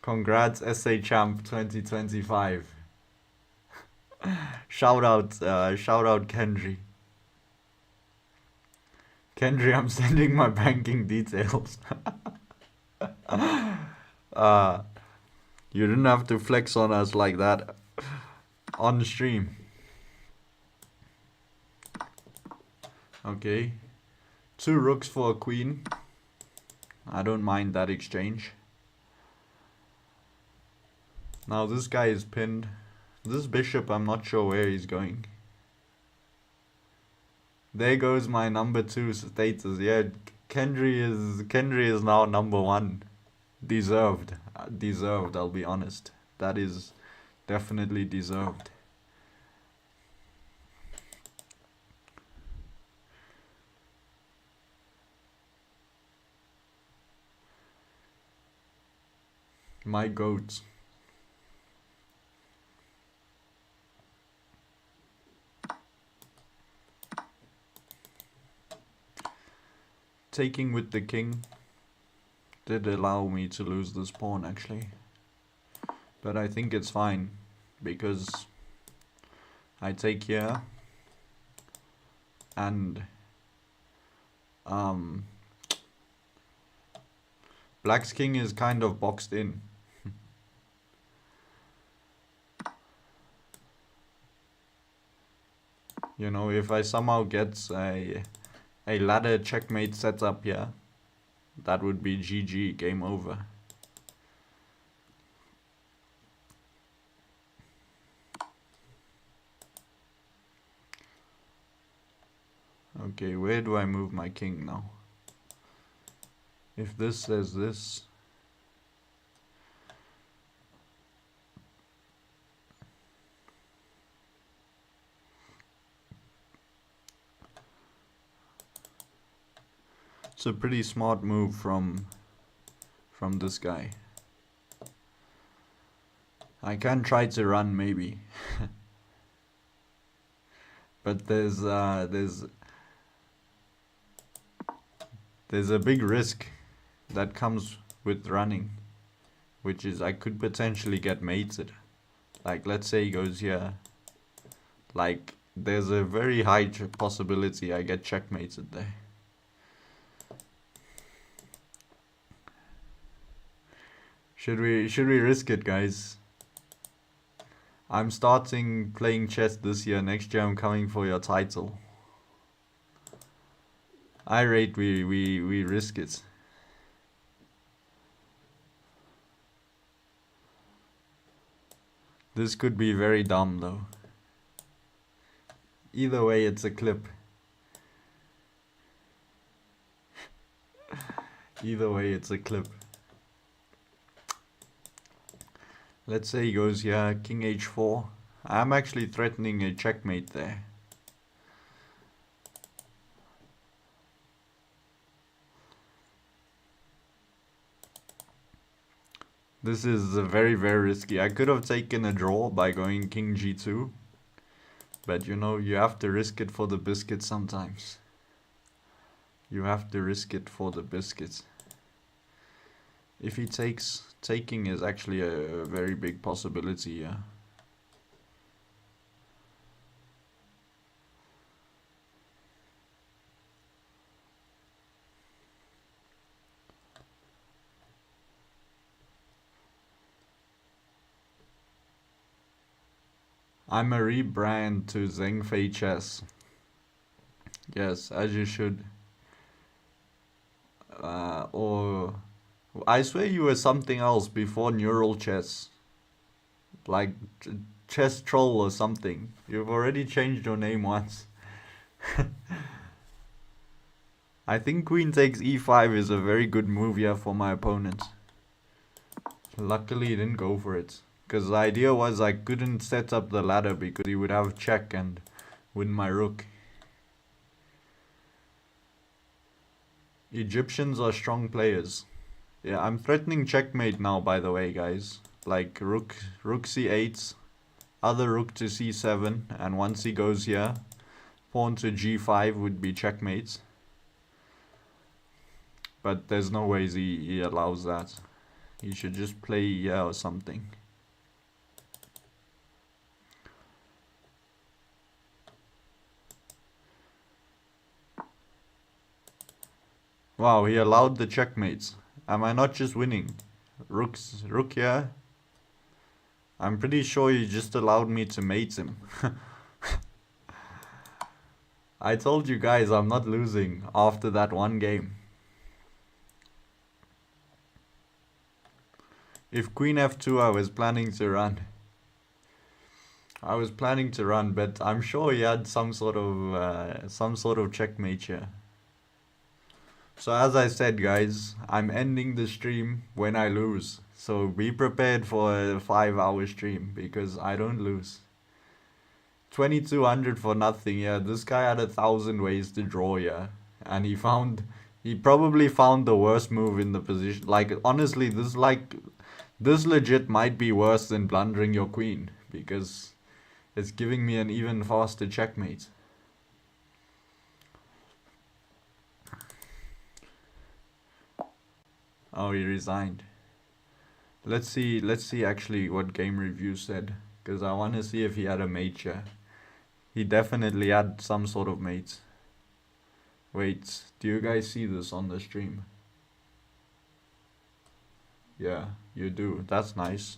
Congrats, SA Champ 2025. Shout out Kendry. Kendry, I'm sending my banking details. You didn't have to flex on us like that on stream. Okay. 2 rooks for a queen. I don't mind that exchange. Now this guy is pinned. This bishop, I'm not sure where he's going. There goes my number 2 status. Yeah, Kendry is now number 1. Deserved. Deserved, I'll be honest. That is definitely deserved. My goats. Taking with the king did allow me to lose this pawn actually. But I think it's fine because I take here and Black's king is kind of boxed in. You know, if I somehow get a ladder checkmate set up here, that would be GG, game over. Okay, where do I move my king now? If this says this, it's a pretty smart move from this guy. I can try to run maybe. But there's a big risk that comes with running, which is I could potentially get mated. Like let's say he goes here, like there's a very high possibility I get checkmated there. Should we risk it, guys? I'm starting playing chess this year. Next year I'm coming for your title. I rate we risk it. This could be very dumb though. Either way, it's a clip. Either way, it's a clip. Let's say he goes here, king h4. I'm actually threatening a checkmate there. This is very, very risky. I could have taken a draw by going king g2. But you know, you have to risk it for the biscuit sometimes. You have to risk it for the biscuits. If he takes, taking is actually a very big possibility, yeah. I'm a rebrand to Zhengfei Chess. Yes, as you should. Or I swear you were something else before Neural Chess. Like Chess Troll or something. You've already changed your name once. I think queen takes e5 is a very good move here for my opponent. Luckily he didn't go for it. Because the idea was I couldn't set up the ladder because he would have check and win my rook. Egyptians are strong players. Yeah, I'm threatening checkmate now, by the way, guys. Like rook c8, other rook to c7, and once he goes here, pawn to g5 would be checkmate. But there's no ways he allows that. He should just play here or something. Wow, he allowed the checkmates. Am I not just winning? Rook here. I'm pretty sure he just allowed me to mate him. I told you guys I'm not losing after that one game. If queen f2 I was planning to run. But I'm sure he had some sort of checkmate here. So as I said, guys, I'm ending the stream when I lose. So be prepared for a 5-hour stream because I don't lose. 2200 for nothing. Yeah, this guy had 1,000 ways to draw. Yeah, and he probably found the worst move in the position. Like honestly, this legit might be worse than blundering your queen because it's giving me an even faster checkmate. Oh, he resigned. Let's see actually what game review said, because I want to see if he had a mate here. He definitely had some sort of mate. Wait, do you guys see this on the stream? Yeah, you do. That's nice.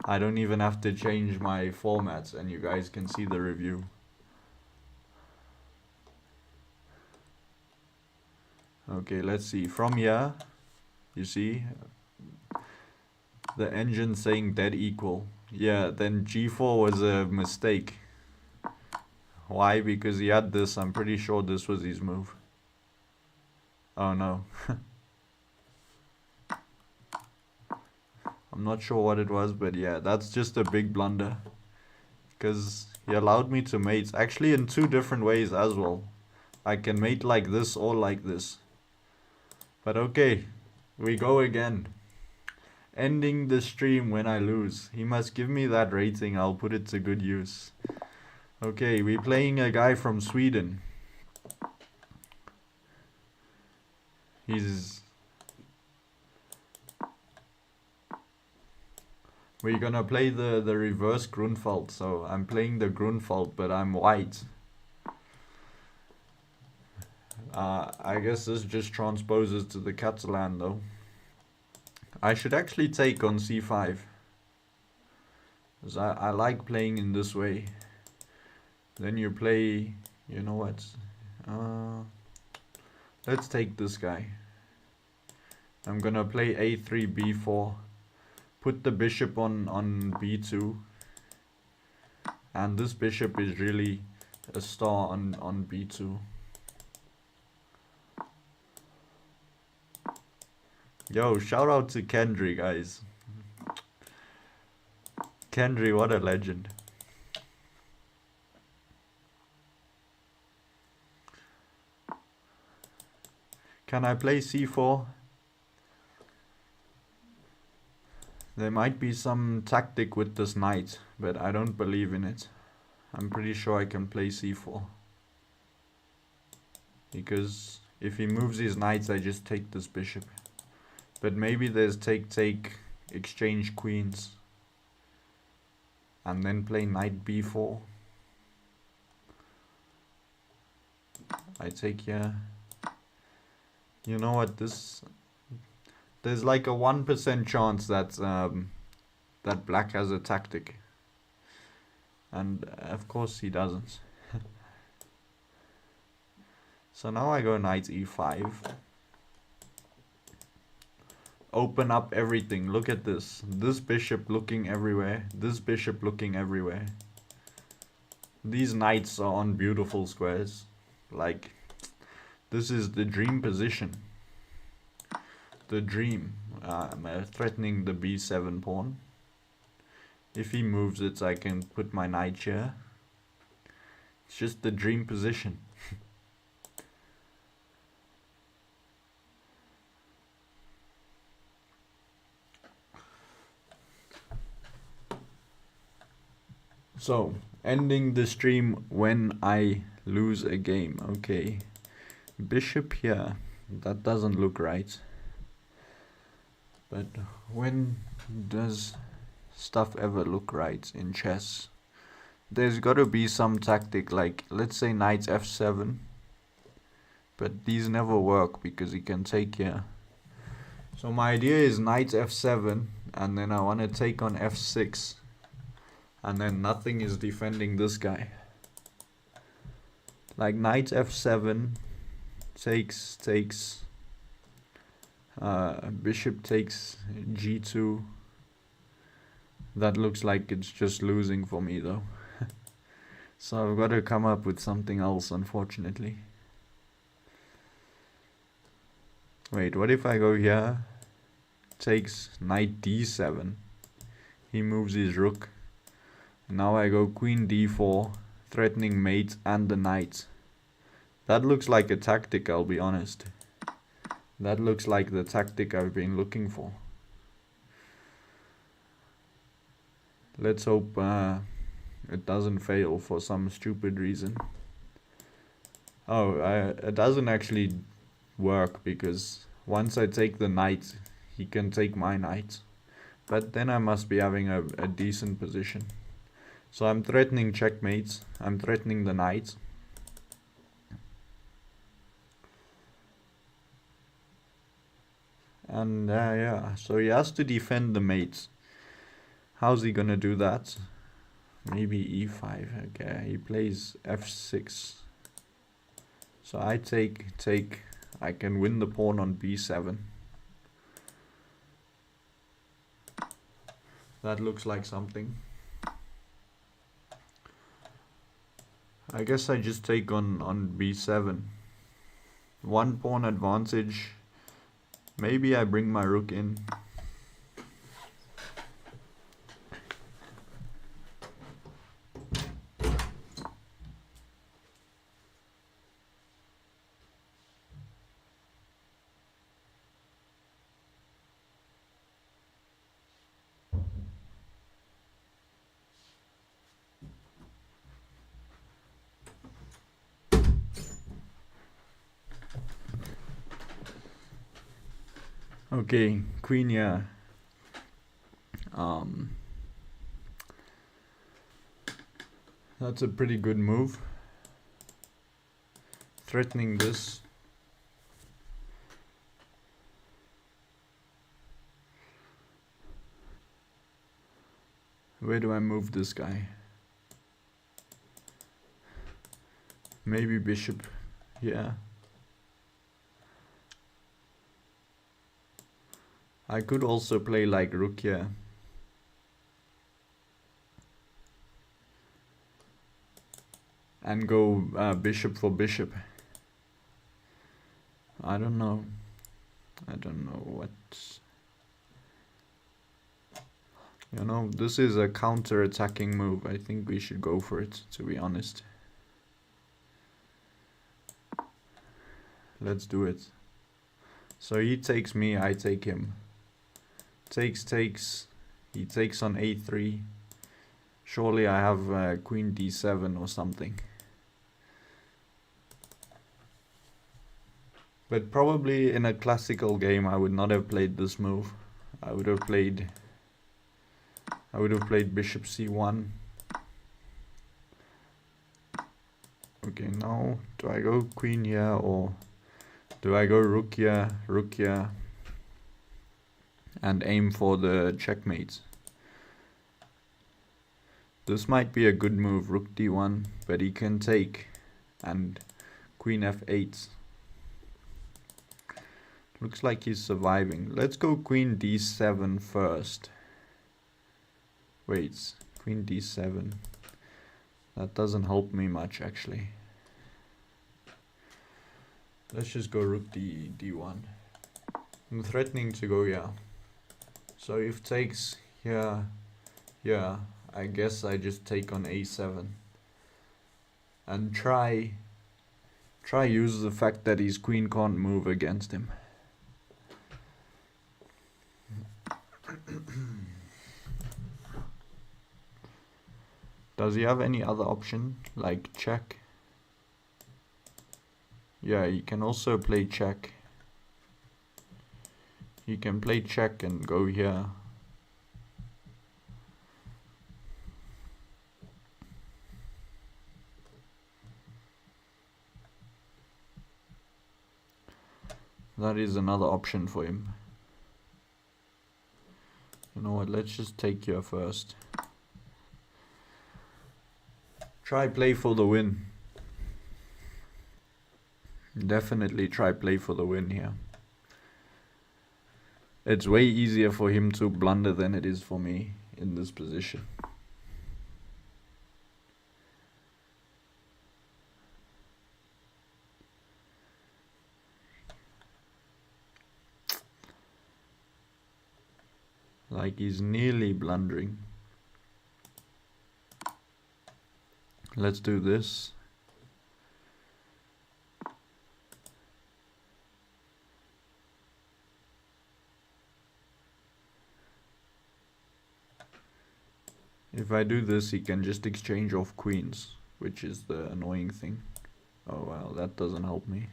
I don't even have to change my formats and you guys can see the review. Okay, let's see. From here, you see the engine saying dead equal. Yeah, then g4 was a mistake. Why? Because he had this. I'm pretty sure this was his move. Oh no. I'm not sure what it was, but yeah, that's just a big blunder. Because he allowed me to mate. Actually in 2 different ways as well. I can mate like this or like this. But okay, we go again. Ending the stream when I lose. He must give me that rating. I'll put it to good use. Okay, we're playing a guy from Sweden. We're gonna play the reverse Grunfeld. So I'm playing the Grunfeld, but I'm white. I guess this just transposes to the Catalan though. I should actually take on c5. Because I like playing in this way. Then you play, you know what? Let's take this guy. I'm gonna play a3, b4. Put the bishop on b2. And this bishop is really a star on b2. Yo, shout out to Kendry, guys. Kendry, what a legend. Can I play c4? There might be some tactic with this knight, but I don't believe in it. I'm pretty sure I can play c4. Because if he moves his knights, I just take this bishop. But maybe there's take, exchange queens. And then play knight b4. I take here. You know what, there's like a 1% chance that that black has a tactic. And of course he doesn't. So now I go knight e5. Open up everything. Look at this. This bishop looking everywhere. This bishop looking everywhere. These knights are on beautiful squares. Like, this is the dream position. The dream. I'm threatening the b7 pawn. If he moves it, I can put my knight here. It's just the dream position. So, ending the stream when I lose a game. Okay. Bishop here. That doesn't look right. But when does stuff ever look right in chess? There's gotta be some tactic, like let's say knight f7. But these never work because he can take here. So my idea is knight f7, and then I want to take on f6. And then nothing is defending this guy. Like knight f7, takes, bishop takes g2. That looks like it's just losing for me though. So I've got to come up with something else, unfortunately. Wait, what if I go here? Takes knight d7. He moves his rook. Now I go queen d4, threatening mate and the knight. That looks like a tactic, I'll be honest. That looks like the tactic I've been looking for. Let's hope it doesn't fail for some stupid reason. Oh, it doesn't actually work because once I take the knight, he can take my knight. But then I must be having a decent position. So I'm threatening checkmate, I'm threatening the knight. And yeah, so he has to defend the mate. How's he gonna do that? Maybe e5, okay, he plays f6. So I take, I can win the pawn on b7. That looks like something. I guess I just take on b7. One pawn advantage. Maybe I bring my rook in. Okay, queen here. That's a pretty good move. Threatening this. Where do I move this guy? Maybe bishop. Yeah. I could also play like rook here. And go bishop for bishop. I don't know. I don't know what. You know, this is a counter-attacking move. I think we should go for it, to be honest. Let's do it. So he takes me, I take him. Takes. He takes on a3. Surely I have queen d7 or something. But probably in a classical game I would not have played this move. I would have played bishop c1. Okay, now do I go queen here or do I go rook here, and aim for the checkmate? This might be a good move, rook d1, but he can take, and queen f8. Looks like he's surviving. Let's go queen d7 first. Wait, queen d7. That doesn't help me much actually. Let's just go rook d1. I'm threatening to go here. So if takes here, I guess I just take on a7. And try use the fact that his queen can't move against him. Does he have any other option, like check? Yeah, he can also play check. He can play check and go here. That is another option for him. You know what, let's just take here first. Try play for the win. Definitely try play for the win here. It's way easier for him to blunder than it is for me in this position. Like he's nearly blundering. Let's do this. If I do this, he can just exchange off queens, which is the annoying thing. Oh well, that doesn't help me.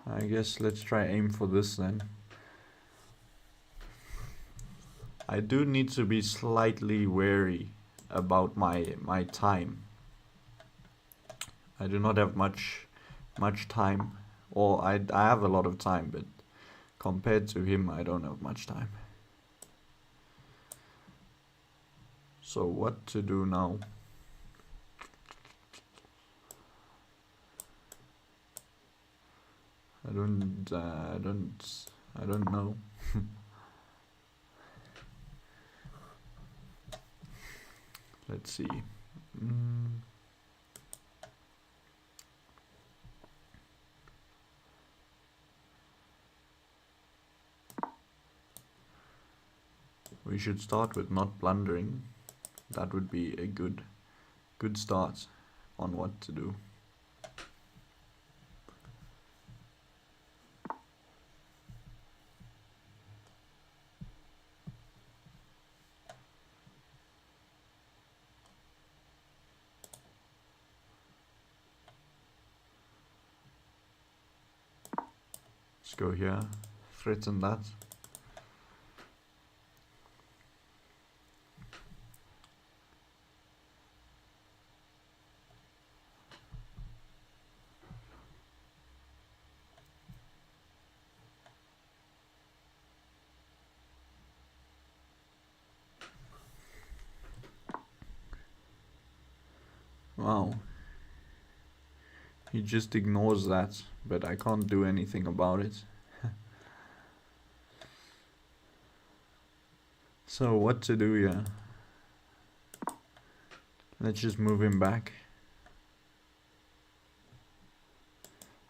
I guess let's try aim for this then. I do need to be slightly wary about my time. I do not have much time, or I have a lot of time, but compared to him I don't have much time. So what to do now? I don't know. Let's see. We should start with not blundering. That would be a good start on what to do. Let's go here, threaten that. Wow. He just ignores that, but I can't do anything about it. So what to do here? Let's just move him back.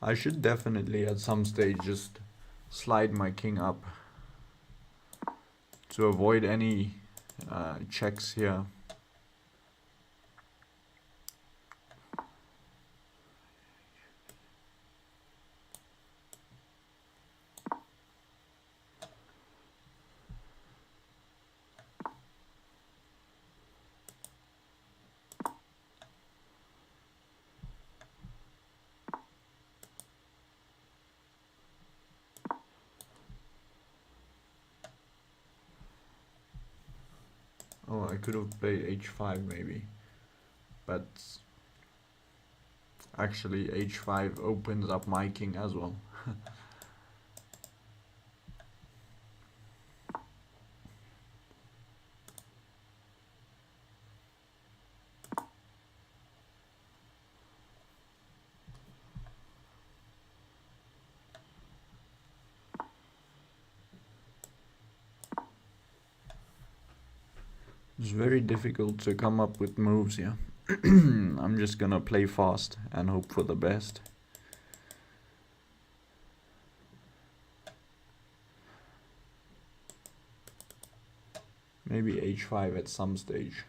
I should definitely at some stage just slide my king up to avoid any checks here. Oh, I could have played h5 maybe, but actually h5 opens up my king as well. It's very difficult to come up with moves here. I'm just gonna play fast and hope for the best. Maybe h5 at some stage.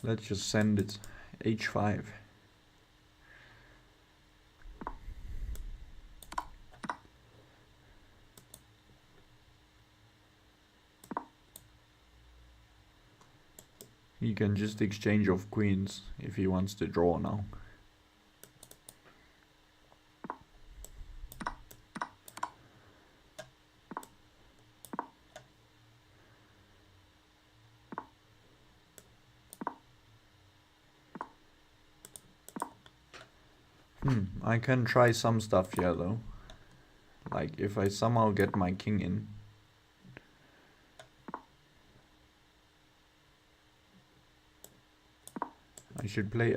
Let's just send it h5. He can just exchange off queens if he wants to draw now. I can try some stuff here though. Like if I somehow get my king in. I should play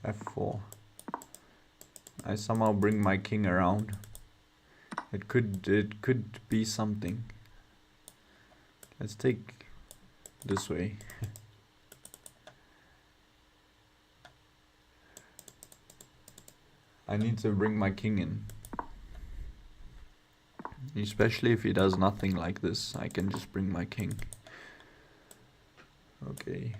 f4. I somehow bring my king around. It could be something. Let's take this way. I need to bring my king in. Especially if he does nothing like this, I can just bring my king. Okay.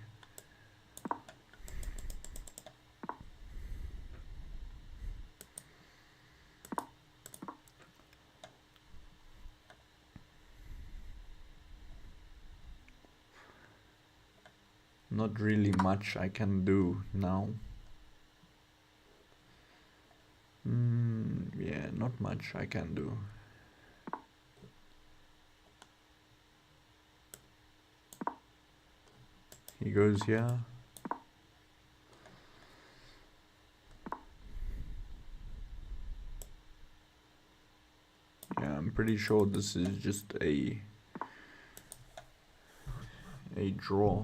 Not really much I can do now. Yeah, not much I can do. He goes here. Yeah, I'm pretty sure this is just a draw.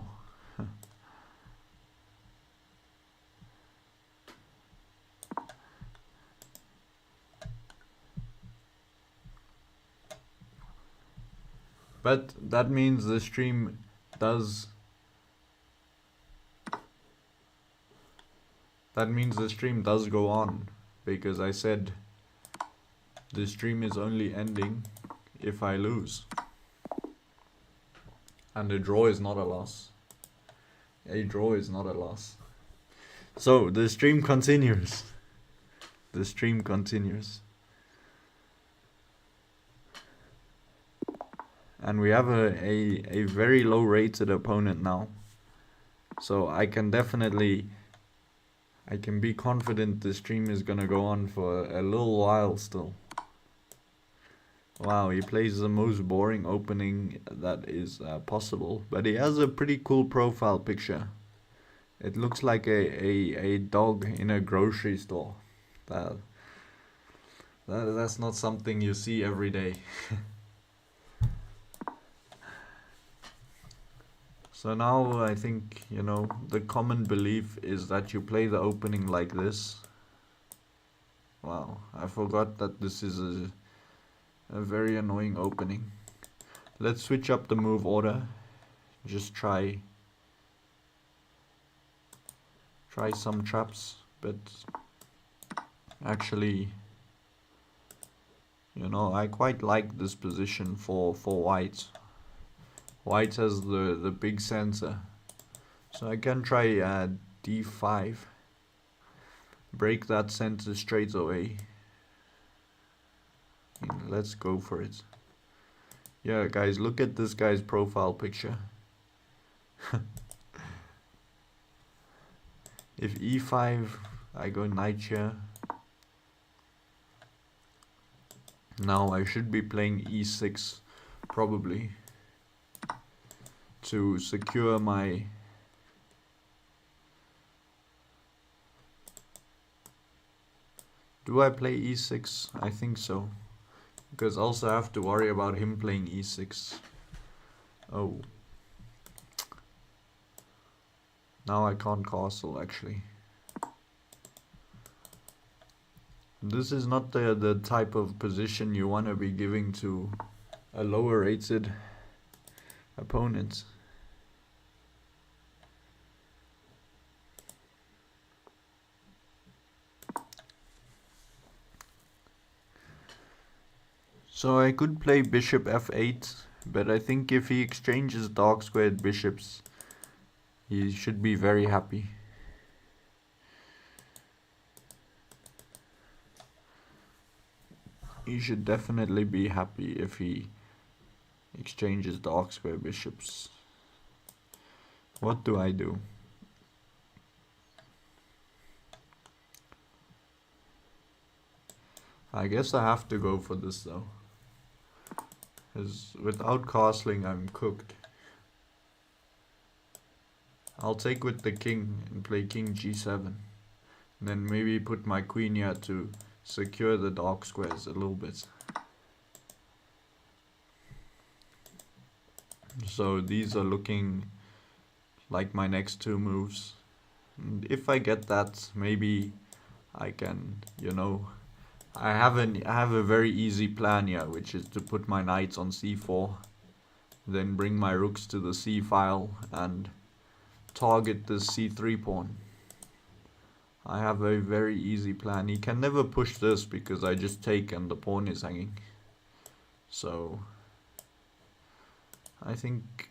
But that means the stream does go on, because I said the stream is only ending if I lose. And a draw is not a loss. A draw is not a loss. So the stream continues. The stream continues. And we have a very low rated opponent now. So I can be confident the stream is gonna go on for a little while still. Wow, he plays the most boring opening that is possible. But he has a pretty cool profile picture. It looks like a dog in a grocery store. That's not something you see every day. So now I think, you know, the common belief is that you play the opening like this. Wow, I forgot that this is a very annoying opening. Let's switch up the move order. Just try some traps, but actually, you know, I quite like this position for white. White has the big center, so I can try d5, break that center straight away. And let's go for it. Yeah, guys, look at this guy's profile picture. If e5, I go knight here. Now I should be playing e6 probably to secure my Do I play e6? I think so. Because also I have to worry about him playing e6. Oh. Now I can't castle actually. This is not the type of position you want to be giving to a lower rated opponent. So I could play bishop f8, but I think if he exchanges dark squared bishops, he should be very happy. He should definitely be happy if he exchanges dark square bishops. What do I do? I guess I have to go for this though. Because without castling I'm cooked. I'll take with the king and play king g7. Then maybe put my queen here to secure the dark squares a little bit. So these are looking like my next two moves. And if I get that, maybe I can, you know, I have a very easy plan here, which is to put my knights on c4, then bring my rooks to the c file and target the c3 pawn. I have a very easy plan. He can never push this because I just take and the pawn is hanging. So I think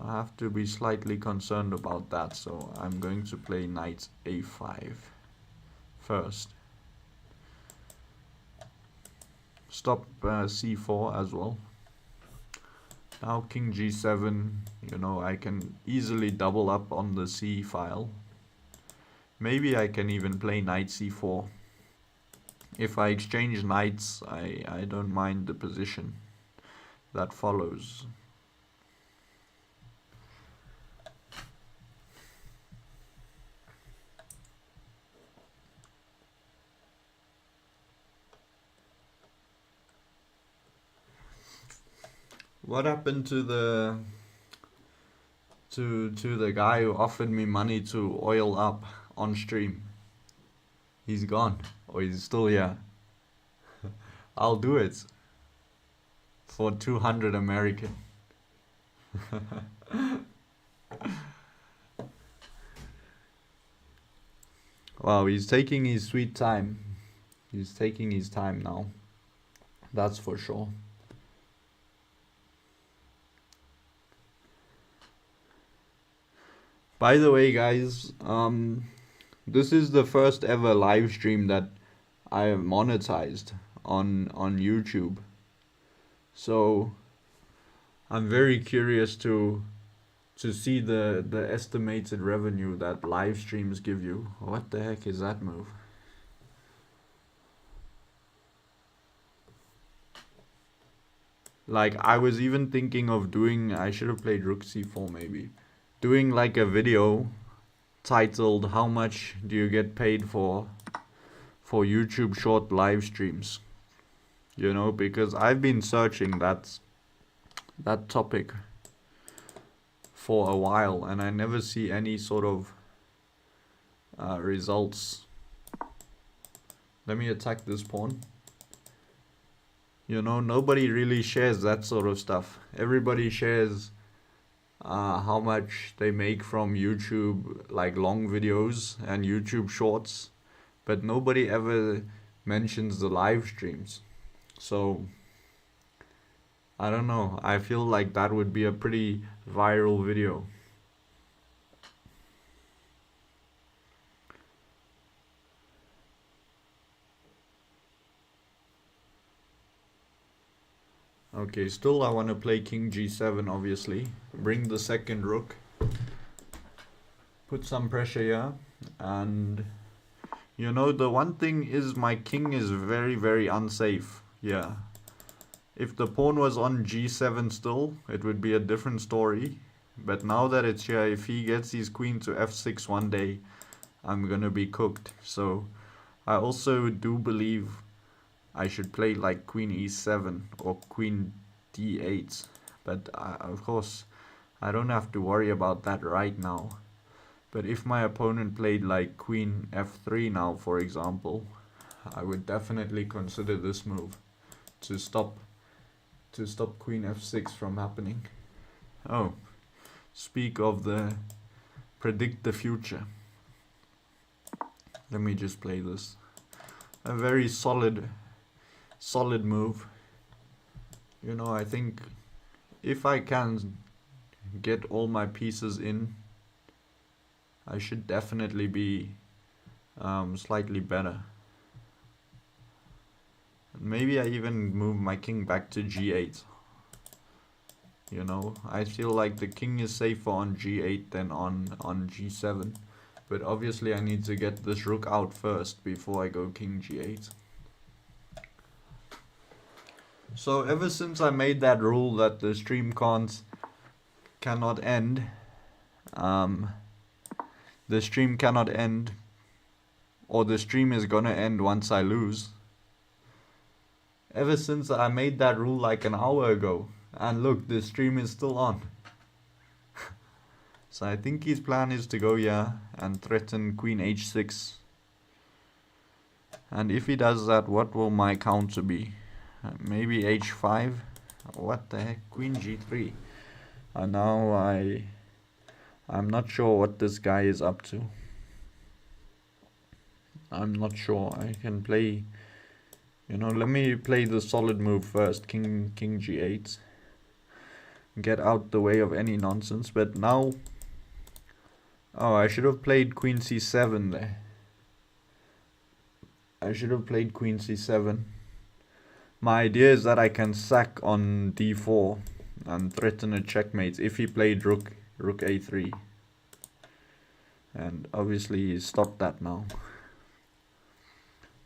I have to be slightly concerned about that. So I'm going to play knight a5 first. Stop c4 as well. Now king g7, you know, I can easily double up on the c file. Maybe I can even play knight c4. If I exchange knights, I don't mind the position that follows. What happened to the guy who offered me money to oil up on stream? He's gone, or he's still here. I'll do it for 200 American. Wow, he's taking his sweet time. He's taking his time now. That's for sure. By the way, guys, this is the first ever live stream that I have monetized on YouTube. So I'm very curious to see the estimated revenue that live streams give you. What the heck is that move? Like, I was even thinking of doing, I should have played rook c4 maybe. Doing like a video titled "How much do you get paid for YouTube short live streams?" You know, because I've been searching that topic for a while and I never see any sort of results. Let me attack this pawn. You know, nobody really shares that sort of stuff. Everybody shares how much they make from YouTube, like long videos and YouTube shorts, but nobody ever mentions the live streams. So I don't know, I feel like that would be a pretty viral video. Okay, still I want to play king g7 obviously. Bring the second rook. Put some pressure here. And you know, the one thing is my king is very, very unsafe. Yeah. If the pawn was on g7 still, it would be a different story. But now that it's here, if he gets his queen to f6 one day, I'm gonna be cooked. So I also do believe I should play like queen e7 or queen d8. But of course, I don't have to worry about that right now. But if my opponent played like queen f3 now, for example, I would definitely consider this move to stop queen f6 from happening. Oh, speak of the predict the future. Let me just play this. A very solid move. You know, I think if I can get all my pieces in, I should definitely be slightly better. Maybe I even move my king back to g8. You know, I feel like the king is safer on g8 than on g7. But obviously I need to get this rook out first before I go king g8. So ever since I made that rule that the stream cannot end, the stream cannot end, or the stream is gonna end once I lose. Ever since I made that rule like an hour ago, and look, the stream is still on. So I think his plan is to go here and threaten queen h6. And if he does that, what will my counter be? Maybe h5? What the heck? Queen g3. And now I'm not sure what this guy is up to. I'm not sure. I can play, you know, let me play the solid move first. King g8. Get out the way of any nonsense. But now, oh, I should have played queen c7 there. I should have played queen c7. My idea is that I can sack on d4 and threaten a checkmate if he played rook a3. And obviously he stopped that now.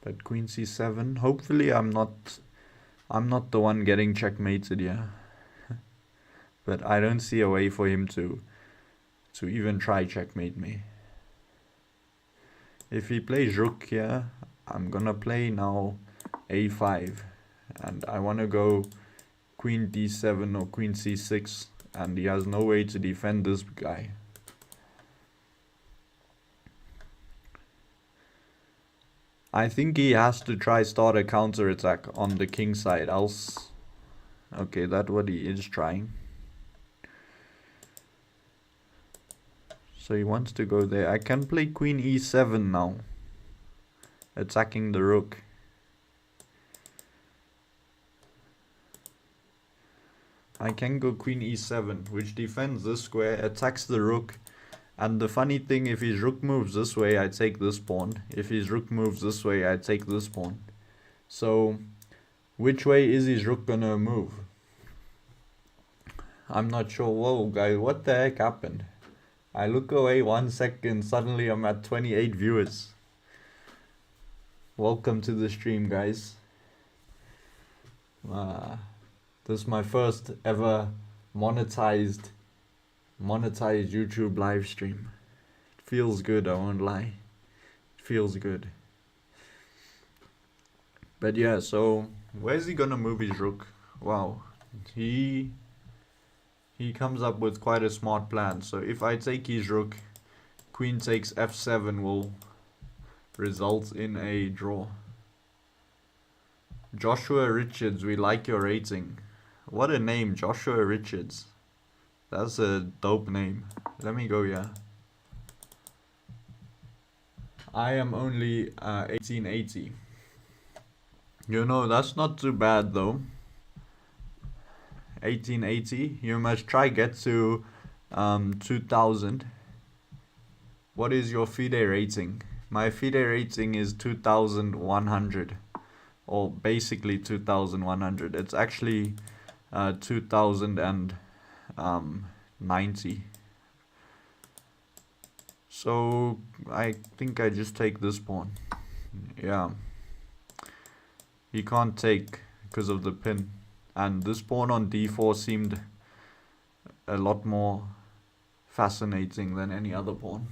But queen c7, hopefully I'm not the one getting checkmated here. But I don't see a way for him to even try checkmate me. If he plays rook here, I'm gonna play now a5. And I wanna go queen d7 or queen c6, and he has no way to defend this guy. I think he has to try start a counter attack on the king side, else... Okay, that's what he is trying. So he wants to go there. I can play queen e7 now, attacking the rook. I can go queen e7, which defends this square, attacks the rook. And the funny thing, if his rook moves this way, I take this pawn. If his rook moves this way, I take this pawn. So, which way is his rook gonna move? I'm not sure. Whoa, guys, what the heck happened? I look away 1 second, suddenly I'm at 28 viewers. Welcome to the stream, guys. This is my first ever monetized YouTube live stream. It feels good, I won't lie. It feels good. But yeah, so where's he gonna move his rook? Wow, he comes up with quite a smart plan. So if I take his rook, queen takes f7 will result in a draw. Joshua Richards, we like your rating. What a name, Joshua Richards. That's a dope name. Let me go here. I am only 1880. You know, that's not too bad though. 1880. You must try get to 2000. What is your FIDE rating? My FIDE rating is 2100. Or basically 2100. It's actually 2090. So I think I just take this pawn. Yeah. He can't take because of the pin. And this pawn on d4 seemed a lot more fascinating than any other pawn.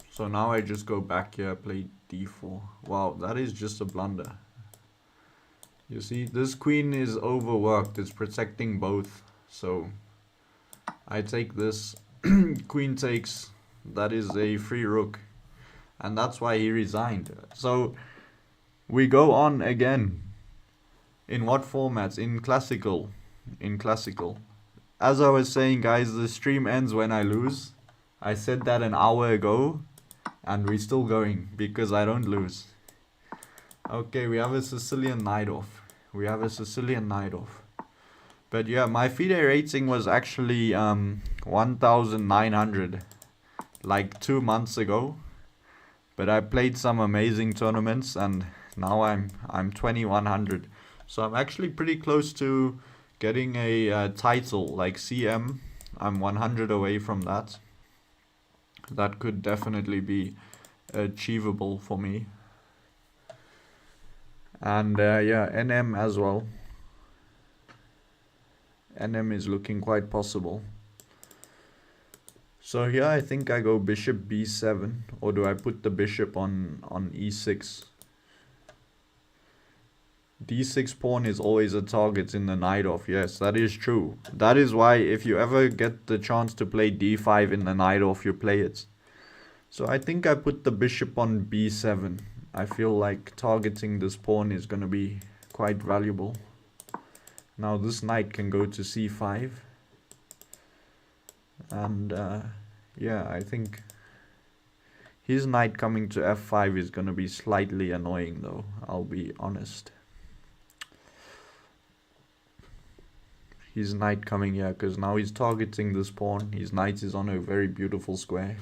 So now I just go back here, play d4. Wow, that is just a blunder. You see, this queen is overworked. It's protecting both. So I take this. Queen takes. That is a free rook. And that's why he resigned. So we go on again. In what formats? In classical. In classical. As I was saying, guys, the stream ends when I lose. I said that an hour ago. And we're still going because I don't lose. Okay, we have a Sicilian knight off. We have a Sicilian knight off. But yeah, my FIDE rating was actually 1900 like 2 months ago. But I played some amazing tournaments and now I'm 2100. So I'm actually pretty close to getting a title like CM. I'm 100 away from that. That could definitely be achievable for me. And yeah, NM as well. NM is looking quite possible. So here I think I go bishop b7, or do I put the bishop on e6? D6 pawn is always a target in the knight off. Yes, that is true. That is why if you ever get the chance to play D5 in the knight off, you play it. So I think I put the bishop on B7. I feel like targeting this pawn is going to be quite valuable. Now this knight can go to C5. And yeah, I think his knight coming to F5 is going to be slightly annoying though, I'll be honest. His knight coming here, because now he's targeting this pawn. His knight is on a very beautiful square.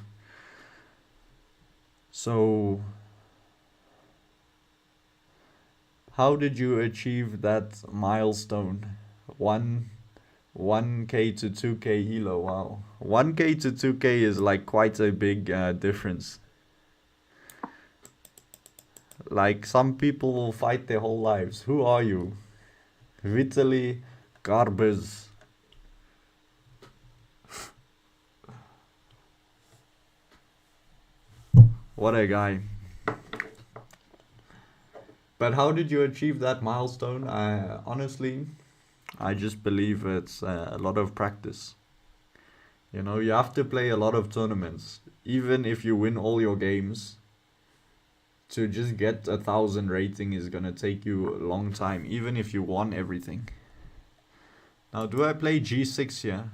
So, how did you achieve that milestone? 1k to 2k elo, wow. 1k to 2k is like quite a big difference. Like some people will fight their whole lives. Who are you? Vitaly Garbers. What a guy. But how did you achieve that milestone? Honestly, I just believe it's a lot of practice. You know, you have to play a lot of tournaments. Even if you win all your games, to just get 1,000 rating is gonna take you a long time, even if you won everything. Now, do I play g6 here?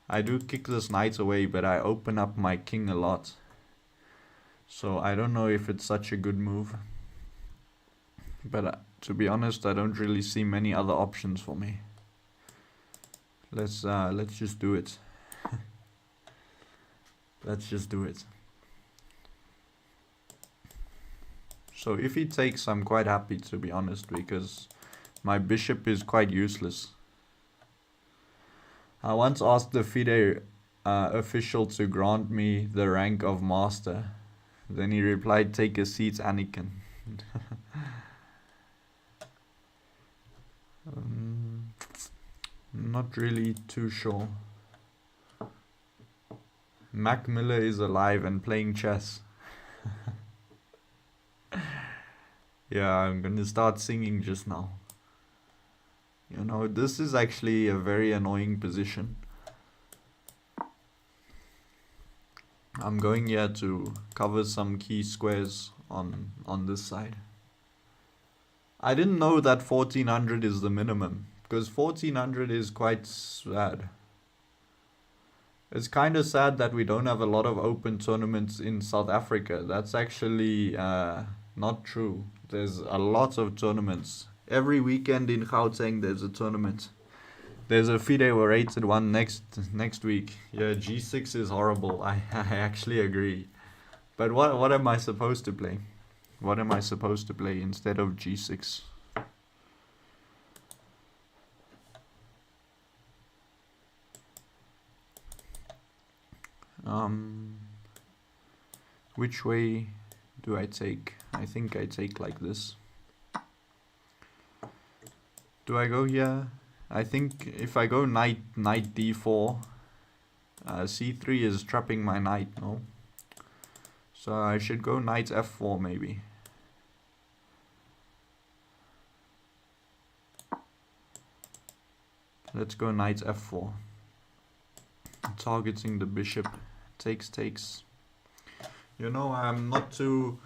I do kick this knight away, but I open up my king a lot. So I don't know if it's such a good move. But to be honest, I don't really see many other options for me. Let's just do it. Let's just do it. So if he takes, I'm quite happy, to be honest, because my bishop is quite useless. I once asked the FIDE official to grant me the rank of master. Then he replied, "Take a seat, Anakin." Not really too sure. Mac Miller is alive and playing chess. Yeah, I'm gonna start singing just now. You know, this is actually a very annoying position. I'm going here to cover some key squares on this side. I didn't know that 1400 is the minimum, because 1400 is quite sad. It's kind of sad that we don't have a lot of open tournaments in South Africa. That's actually not true. There's a lot of tournaments. Every weekend in Gauteng there's a tournament. There's a FIDE rated one next week. Yeah, G6 is horrible. I actually agree. But what am I supposed to play? What am I supposed to play instead of G6? Which way do I take? I think I take like this. Do I go here? I think if I go knight d4, c3 is trapping my knight, no? So I should go knight f4 maybe. Let's go knight f4. Targeting the bishop. Takes. You know, I'm not too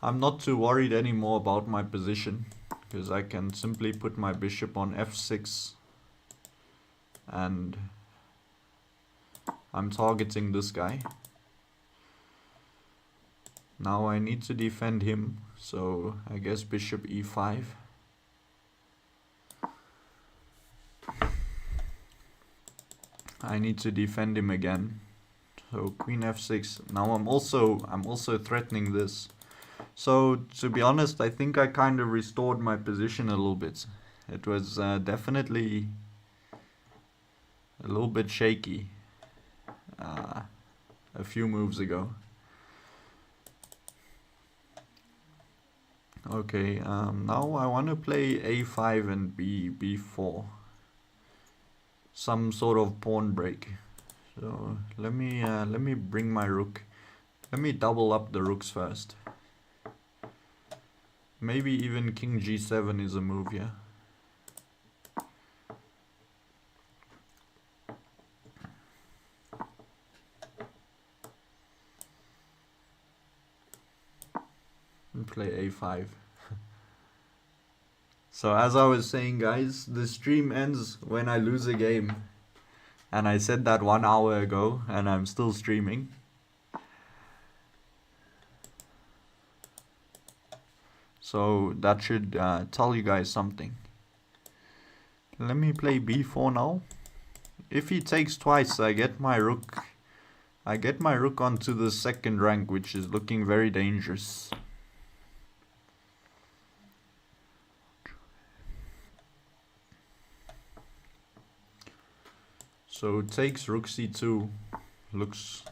worried anymore about my position, because I can simply put my bishop on f6 and I'm targeting this guy. Now I need to defend him, so I guess bishop e5. I need to defend him again. So queen f6. Now I'm also threatening this. So, to be honest, I think I kind of restored my position a little bit. It was definitely a little bit shaky uh, a few moves ago. Okay, now I want to play a5 and b4. Some sort of pawn break. So let me bring my rook. Let me double up the rooks first. Maybe even king g7 is a move here. And play a5. So as I was saying, guys, the stream ends when I lose a game. And I said that 1 hour ago, and I'm still streaming. So that should tell you guys something. Let me play b4 now. If he takes twice, I get my rook. I get my rook onto the second rank, which is looking very dangerous. So takes rook c2 looks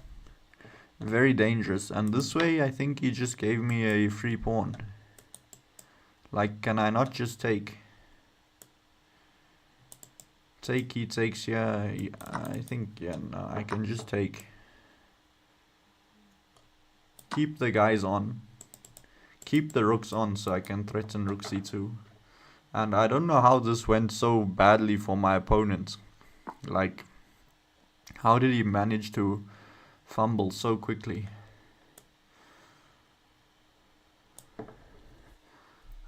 very dangerous, and this way I think he just gave me a free pawn. Like, can I not just take? Take, he takes, yeah, I think, yeah, no, I can just take. Keep the guys on. Keep the rooks on so I can threaten rook c2. And I don't know how this went so badly for my opponent. Like, how did he manage to fumble so quickly?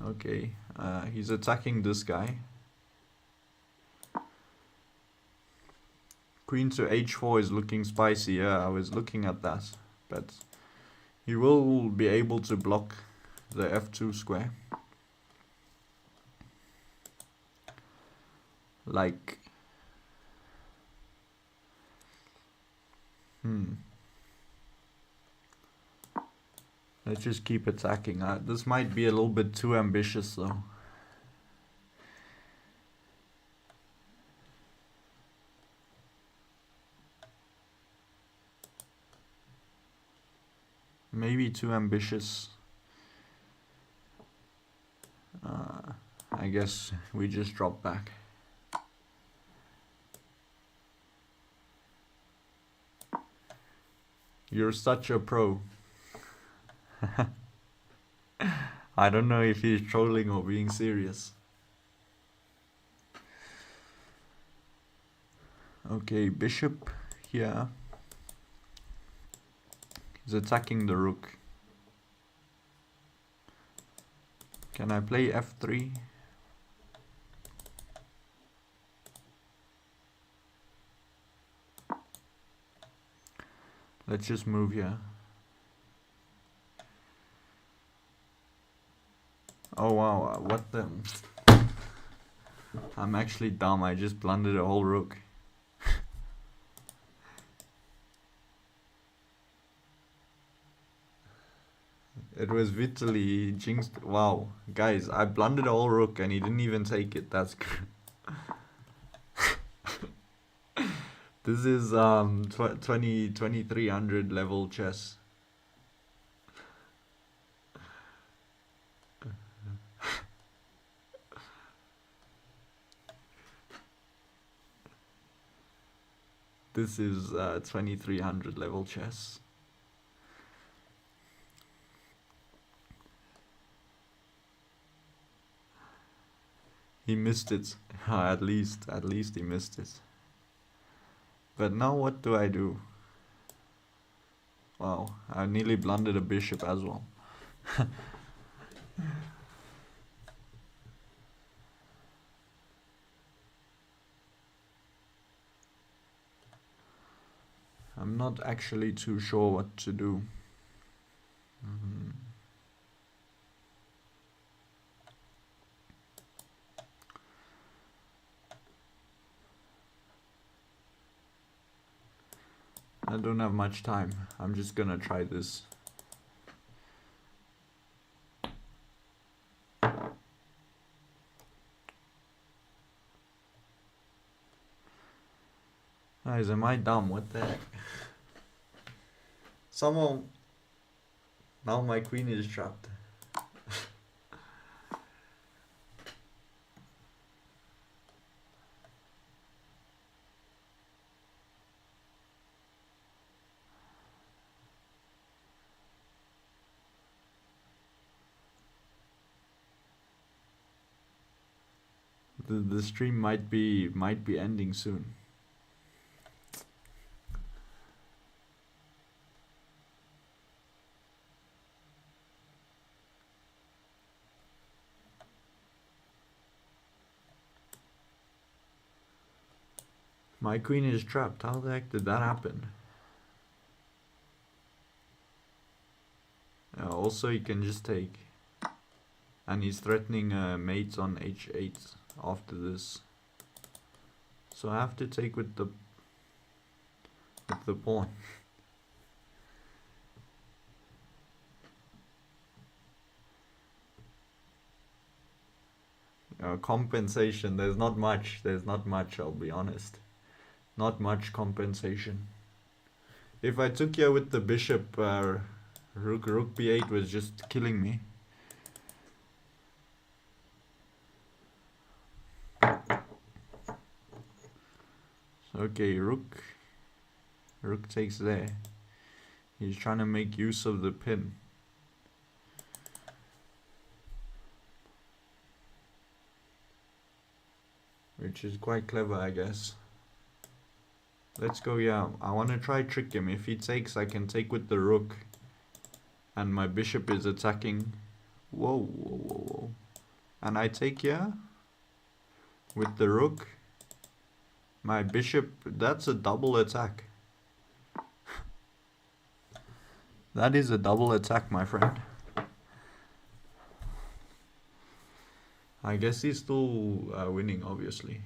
Okay, he's attacking this guy. Queen to h4 is looking spicy. Yeah, I was looking at that. But he will be able to block the f2 square. Like... Let's just keep attacking. This might be a little bit too ambitious though. Maybe too ambitious. I guess we just drop back. You're such a pro. I don't know if he's trolling or being serious. Okay, bishop here. He's attacking the rook. Can I play f3? Let's just move here. Oh wow, what the... I'm actually dumb, I just blundered a whole rook. It was Vitaly jinxed. Wow, guys, I blundered a whole rook and he didn't even take it. That's This is 2300 level chess. This is 2300 level chess. He missed it. At least he missed it. But now what do I do? Wow, I nearly blundered a bishop as well. I'm not actually too sure what to do. I don't have much time. I'm just gonna try this. Guys, am I dumb? What the heck? Somehow, now my queen is trapped. The stream might be ending soon. My queen is trapped. How the heck did that happen? Also, he can just take. And he's threatening mates on h8 after this. So I have to take with the pawn. Compensation. There's not much. I'll be honest. Not much compensation. If I took here with the bishop, rook b8 was just killing me. Okay, rook takes there. He's trying to make use of the pin. Which is quite clever, I guess. Let's go, yeah. I want to try trick him. If he takes, I can take with the rook. And my bishop is attacking. Whoa. And I take here. With the rook. My bishop, that's a double attack. That is a double attack, my friend. I guess he's still winning, obviously.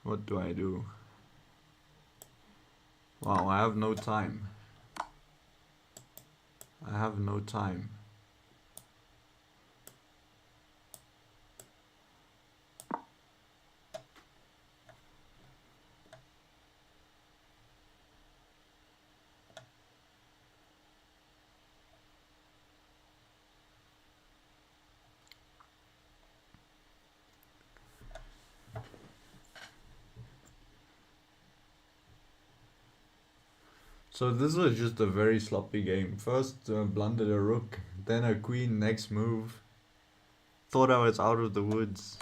What do I do? Wow, I have no time. So this was just a very sloppy game. First blundered a rook, then a queen next move. Thought I was out of the woods.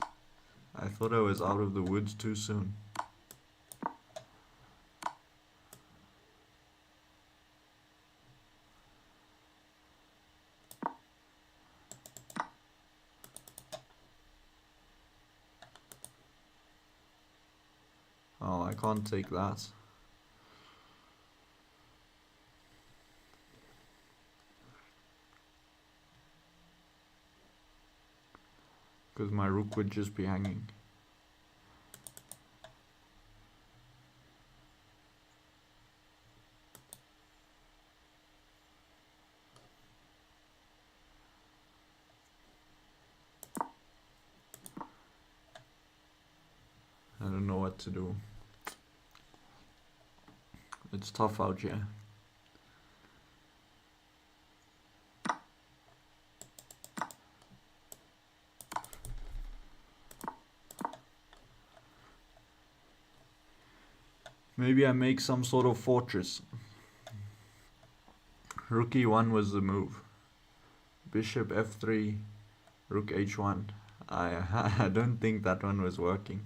I thought I was out of the woods too soon. Oh, I can't take that. Because my rook would just be hanging. I don't know what to do. It's tough out here. Maybe I make some sort of fortress. Rook e1 was the move. Bishop f3, rook h1. I don't think that one was working.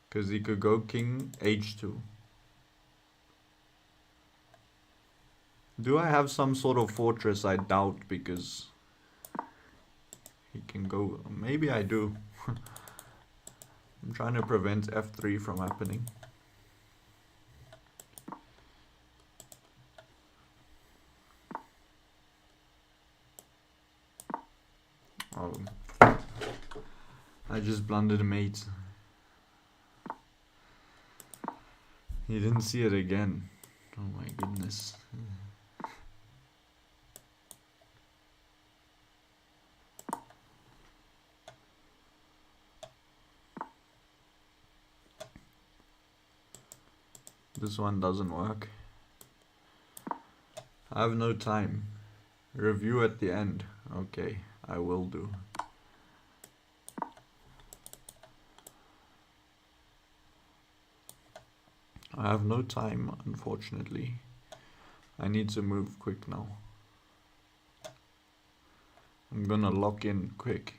Because he could go king h2. Do I have some sort of fortress? I doubt, because he can go... Maybe I do. I'm trying to prevent f3 from happening. Oh, I just blundered a mate. He didn't see it again. Oh my goodness. This one doesn't work. I have no time. Review at the end. Okay, I will do. I have no time, unfortunately. I need to move quick now. I'm gonna lock in quick.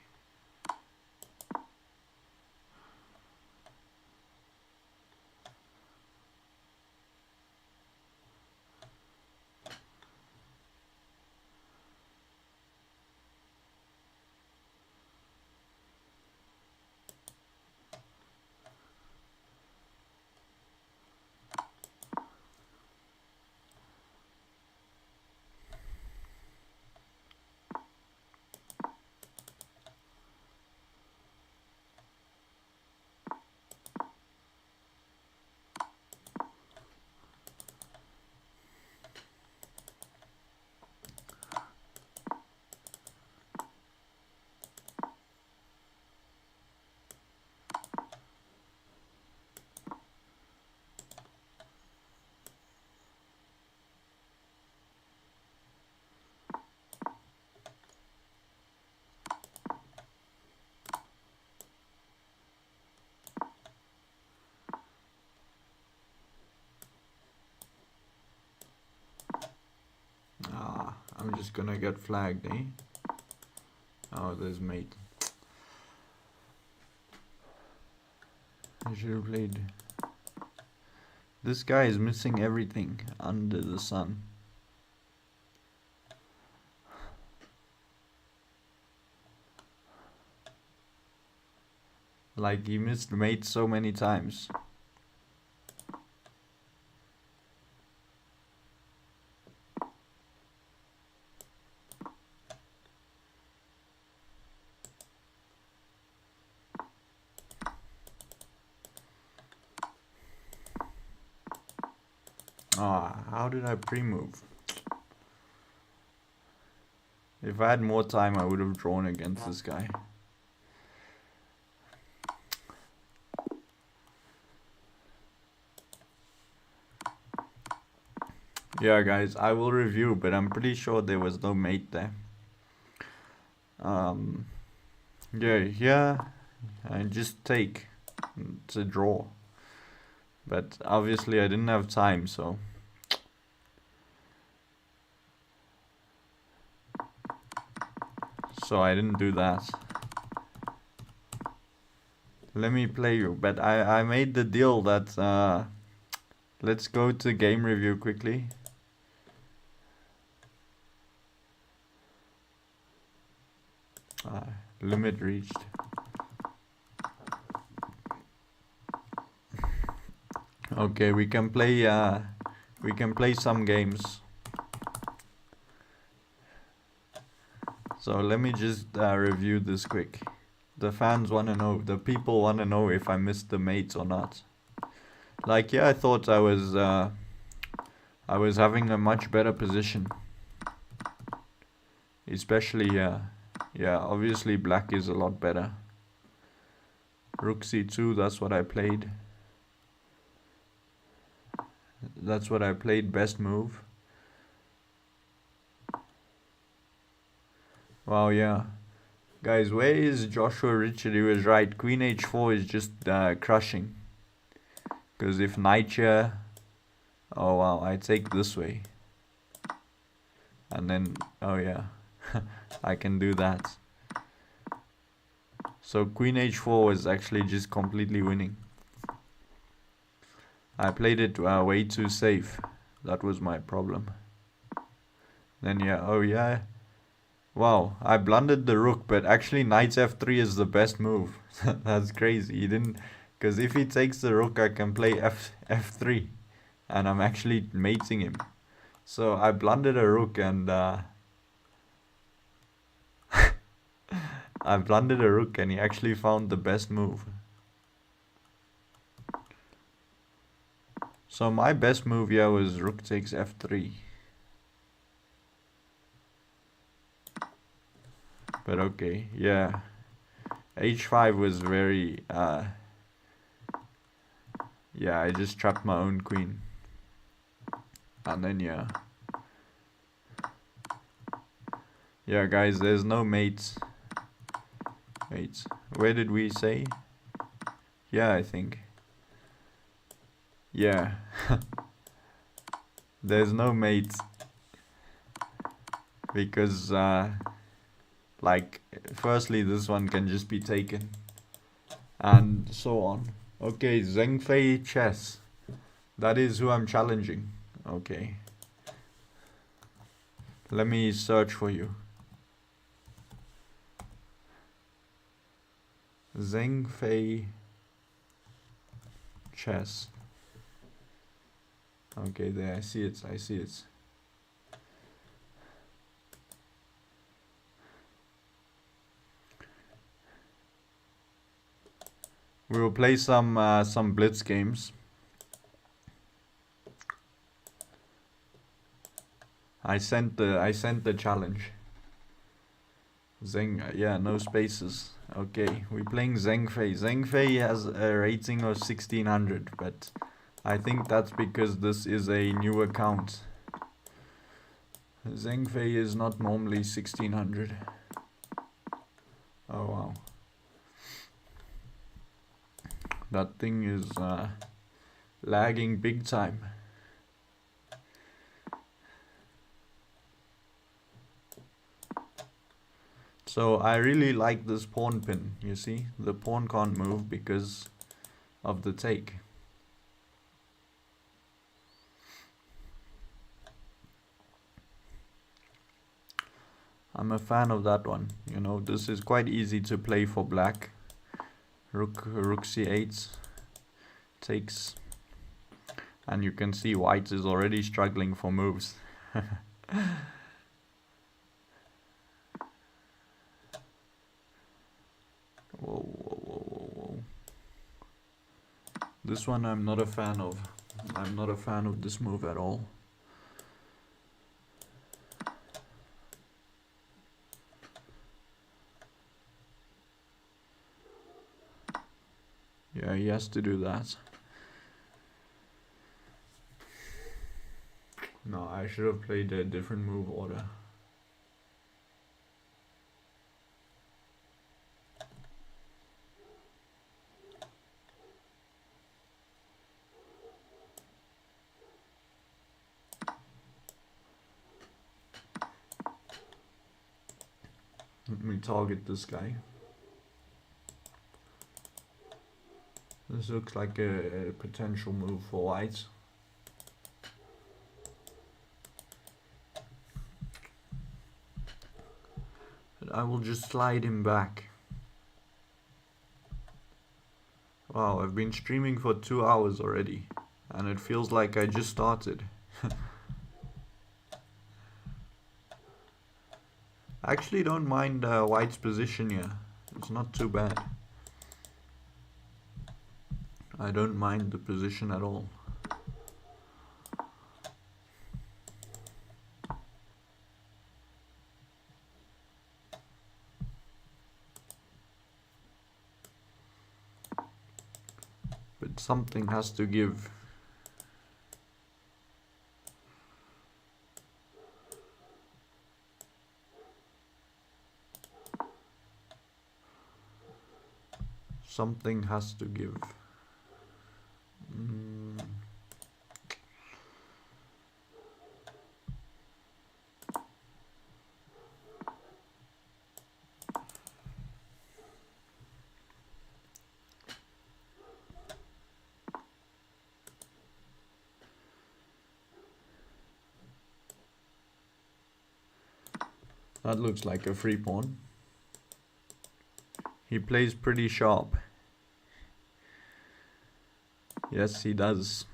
I'm just gonna get flagged, eh? Oh, there's mate. I should have played. This guy is missing everything under the sun. Like, he missed mate so many times. How did I pre-move? If I had more time, I would have drawn against this guy. Yeah, guys, I will review, but I'm pretty sure there was no mate there. Yeah, here I just take. It's a draw. But obviously I didn't have time, so... So I didn't do that. Let me play you, but I made the deal that... let's go to game review quickly. Limit reached. Okay, we can play some games. So let me just review this quick. The fans want to know, the people want to know if I missed the mates or not. Like, yeah, I thought I was having a much better position. Especially here. Yeah, obviously black is a lot better. Rook c2, that's what I played. That's what I played, best move. Wow, yeah. Guys, where is Joshua Richard? He was right. Queen h4 is just crushing. Because if knight here... Oh wow, I take this way. And then, oh yeah. I can do that. So Queen h4 was actually just completely winning. I played it way too safe. That was my problem. Then yeah, oh yeah. Wow, I blundered the rook, but actually knight f3 is the best move. That's crazy. He didn't, because if he takes the rook, I can play f3, and I'm actually mating him. So I blundered a rook, and I blundered a rook, and he actually found the best move. So my best move here was rook takes f3. But okay, yeah. h5 was very, yeah, I just trapped my own queen. And then, yeah. Yeah, guys, there's no mates. Wait, where did we say? Yeah, I think. Yeah. There's no mates. Because, like, firstly, this one can just be taken. And so on. Okay, Zhengfei chess. That is who I'm challenging. Okay. Let me search for you. Zhengfei chess. Okay, there, I see it, I see it. We will play some blitz games. I sent the challenge. Zheng, yeah, no spaces. Okay, we're playing Zhengfei. Zhengfei has a rating of 1600, but I think that's because this is a new account. Zhengfei is not normally 1600. Oh wow. That thing is lagging big time. So I really like this pawn pin, you see? The pawn can't move because of the take. I'm a fan of that one. You know, this is quite easy to play for black. Rook c8 takes. And you can see white is already struggling for moves. Whoa, whoa, whoa, whoa, whoa. This one I'm not a fan of. I'm not a fan of this move at all. Yeah, he has to do that. No, I should have played a different move order. Let me target this guy. This looks like a potential move for white. But I will just slide him back. Wow, I've been streaming for 2 hours already. And it feels like I just started. I actually don't mind white's position here. It's not too bad. I don't mind the position at all. But something has to give. Something has to give. That looks like a free pawn. He plays pretty sharp. Yes, he does.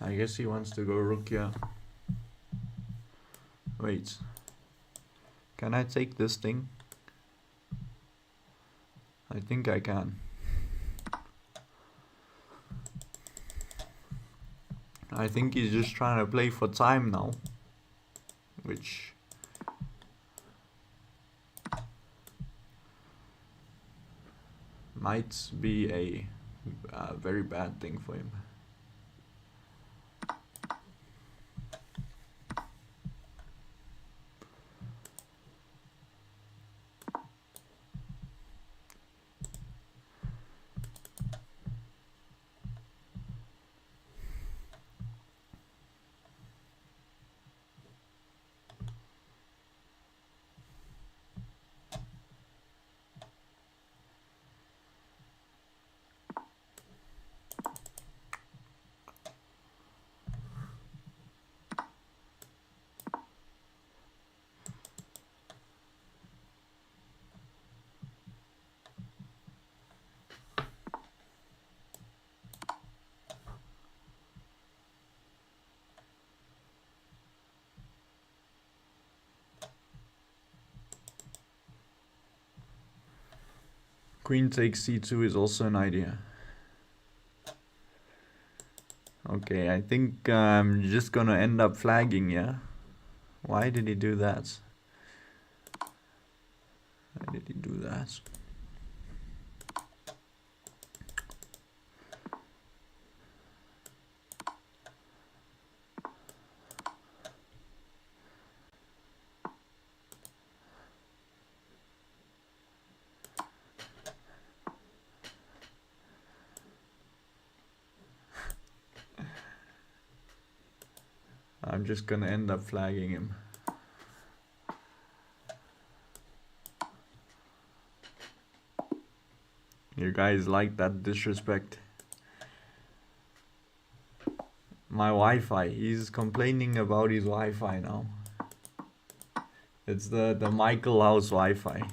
I guess he wants to go rook here. Wait. Can I take this thing? I think I can. I think he's just trying to play for time now. Which... might be a very bad thing for him. Queen takes c2 is also an idea. Okay, I think I'm just gonna end up flagging, yeah? Why did he do that? Why did he do that? I'm just gonna end up flagging him. You guys like that disrespect? My Wi-Fi. He's complaining about his Wi-Fi now. It's the Michael House Wi-Fi.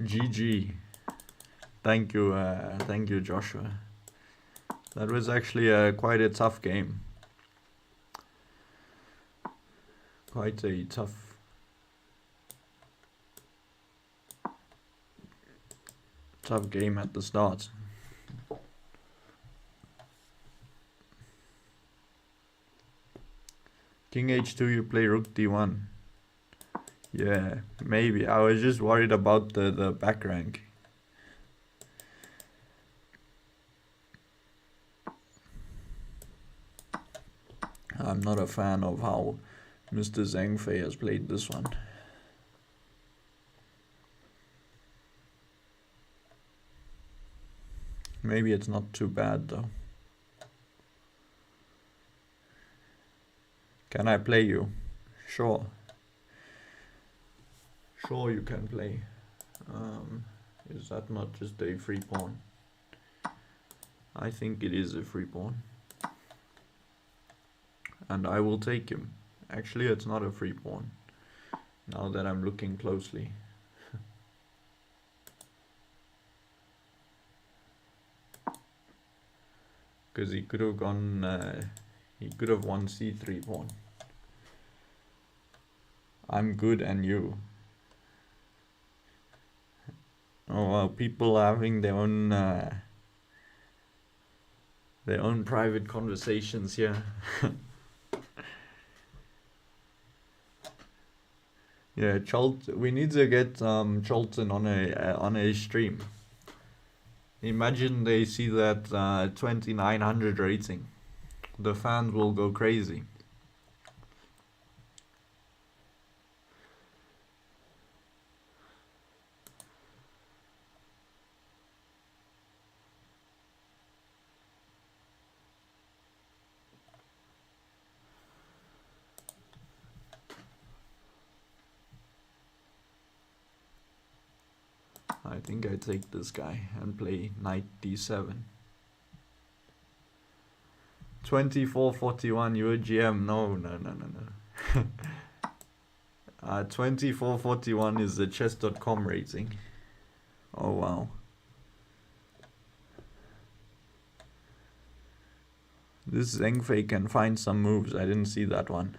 GG. Thank you, Joshua. That was actually quite a tough game. Quite a tough game at the start. King h2, you play rook d1. Yeah, maybe. I was just worried about the back rank. I'm not a fan of how Mr. Zhang Fei has played this one. Maybe it's not too bad though. Can I play you? Sure. Sure you can play. Is that not just a free pawn? I think it is a free pawn. And I will take him. Actually, it's not a free pawn. Now that I'm looking closely. Because he could have gone, he could have won c3 pawn. I'm good and you. Oh wow, people are having their own private conversations here. Yeah, we need to get Cholton on a stream. Imagine they see that 2900 rating. The fans will go crazy. I think I take this guy and play knight d7. 2441, you're GM. No. 2441 is the chess.com rating. Oh wow. This Zhengfei can find some moves. I didn't see that one.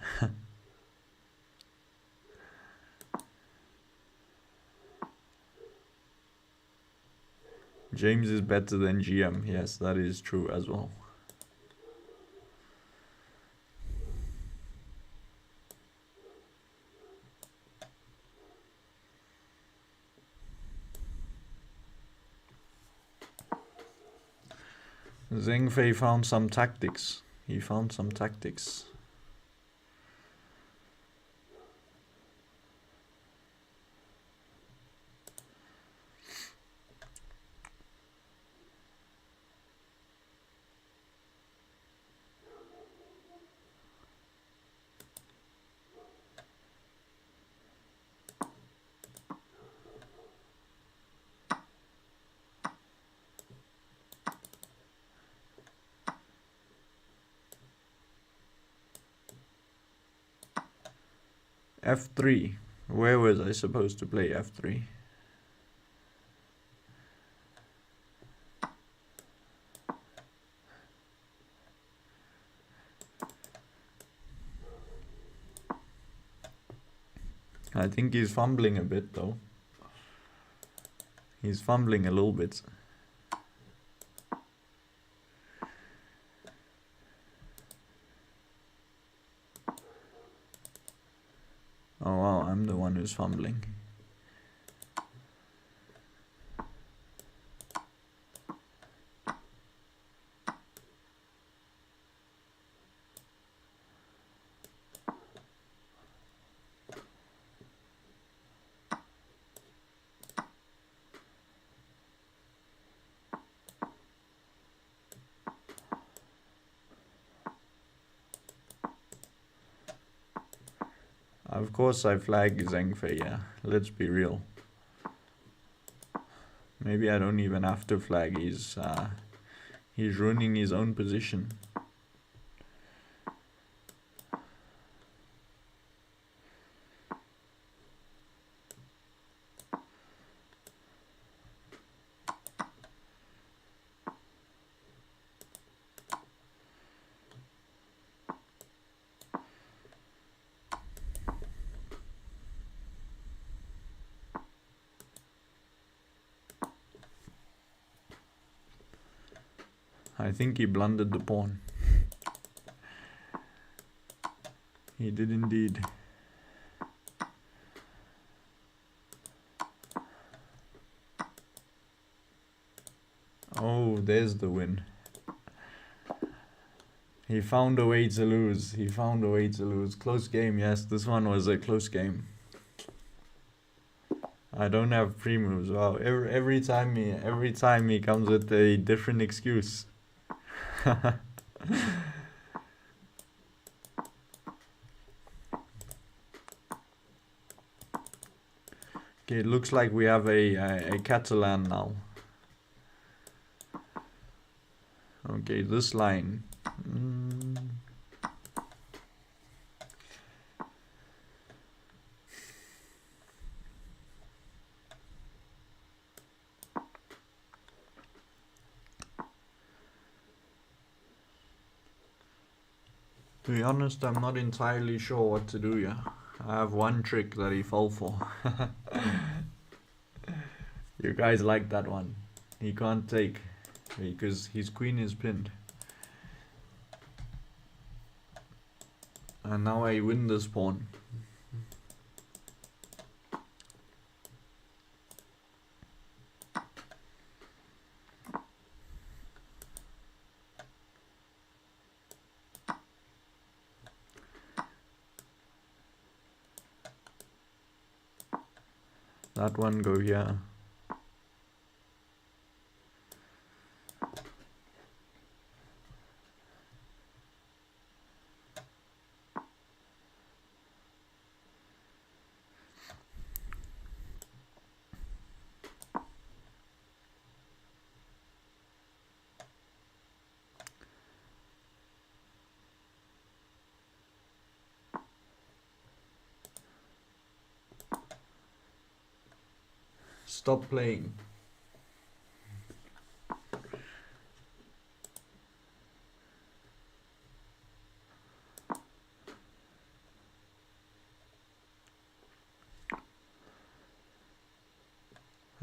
James is better than GM. Yes, that is true as well. Zhengfei found some tactics. He found some tactics. F3. Where was I supposed to play F3? I think he's fumbling a bit though. He's fumbling a little bit. Oh wow, I'm the one who's fumbling. Of course I flag Zhengfei, yeah. Let's be real. Maybe I don't even have to flag. He's ruining his own position. I think he blundered the pawn. He did indeed. Oh, there's the win. He found a way to lose. He found a way to lose. Close game, yes. This one was a close game. I don't have pre-moves. Wow, every time he comes with a different excuse. Okay, it looks like we have a Catalan now. Okay, this line. To be honest, I'm not entirely sure what to do here. I have one trick that he fell for. You guys like that one. He can't take because his queen is pinned. And now I win this pawn. That one go here. Stop playing.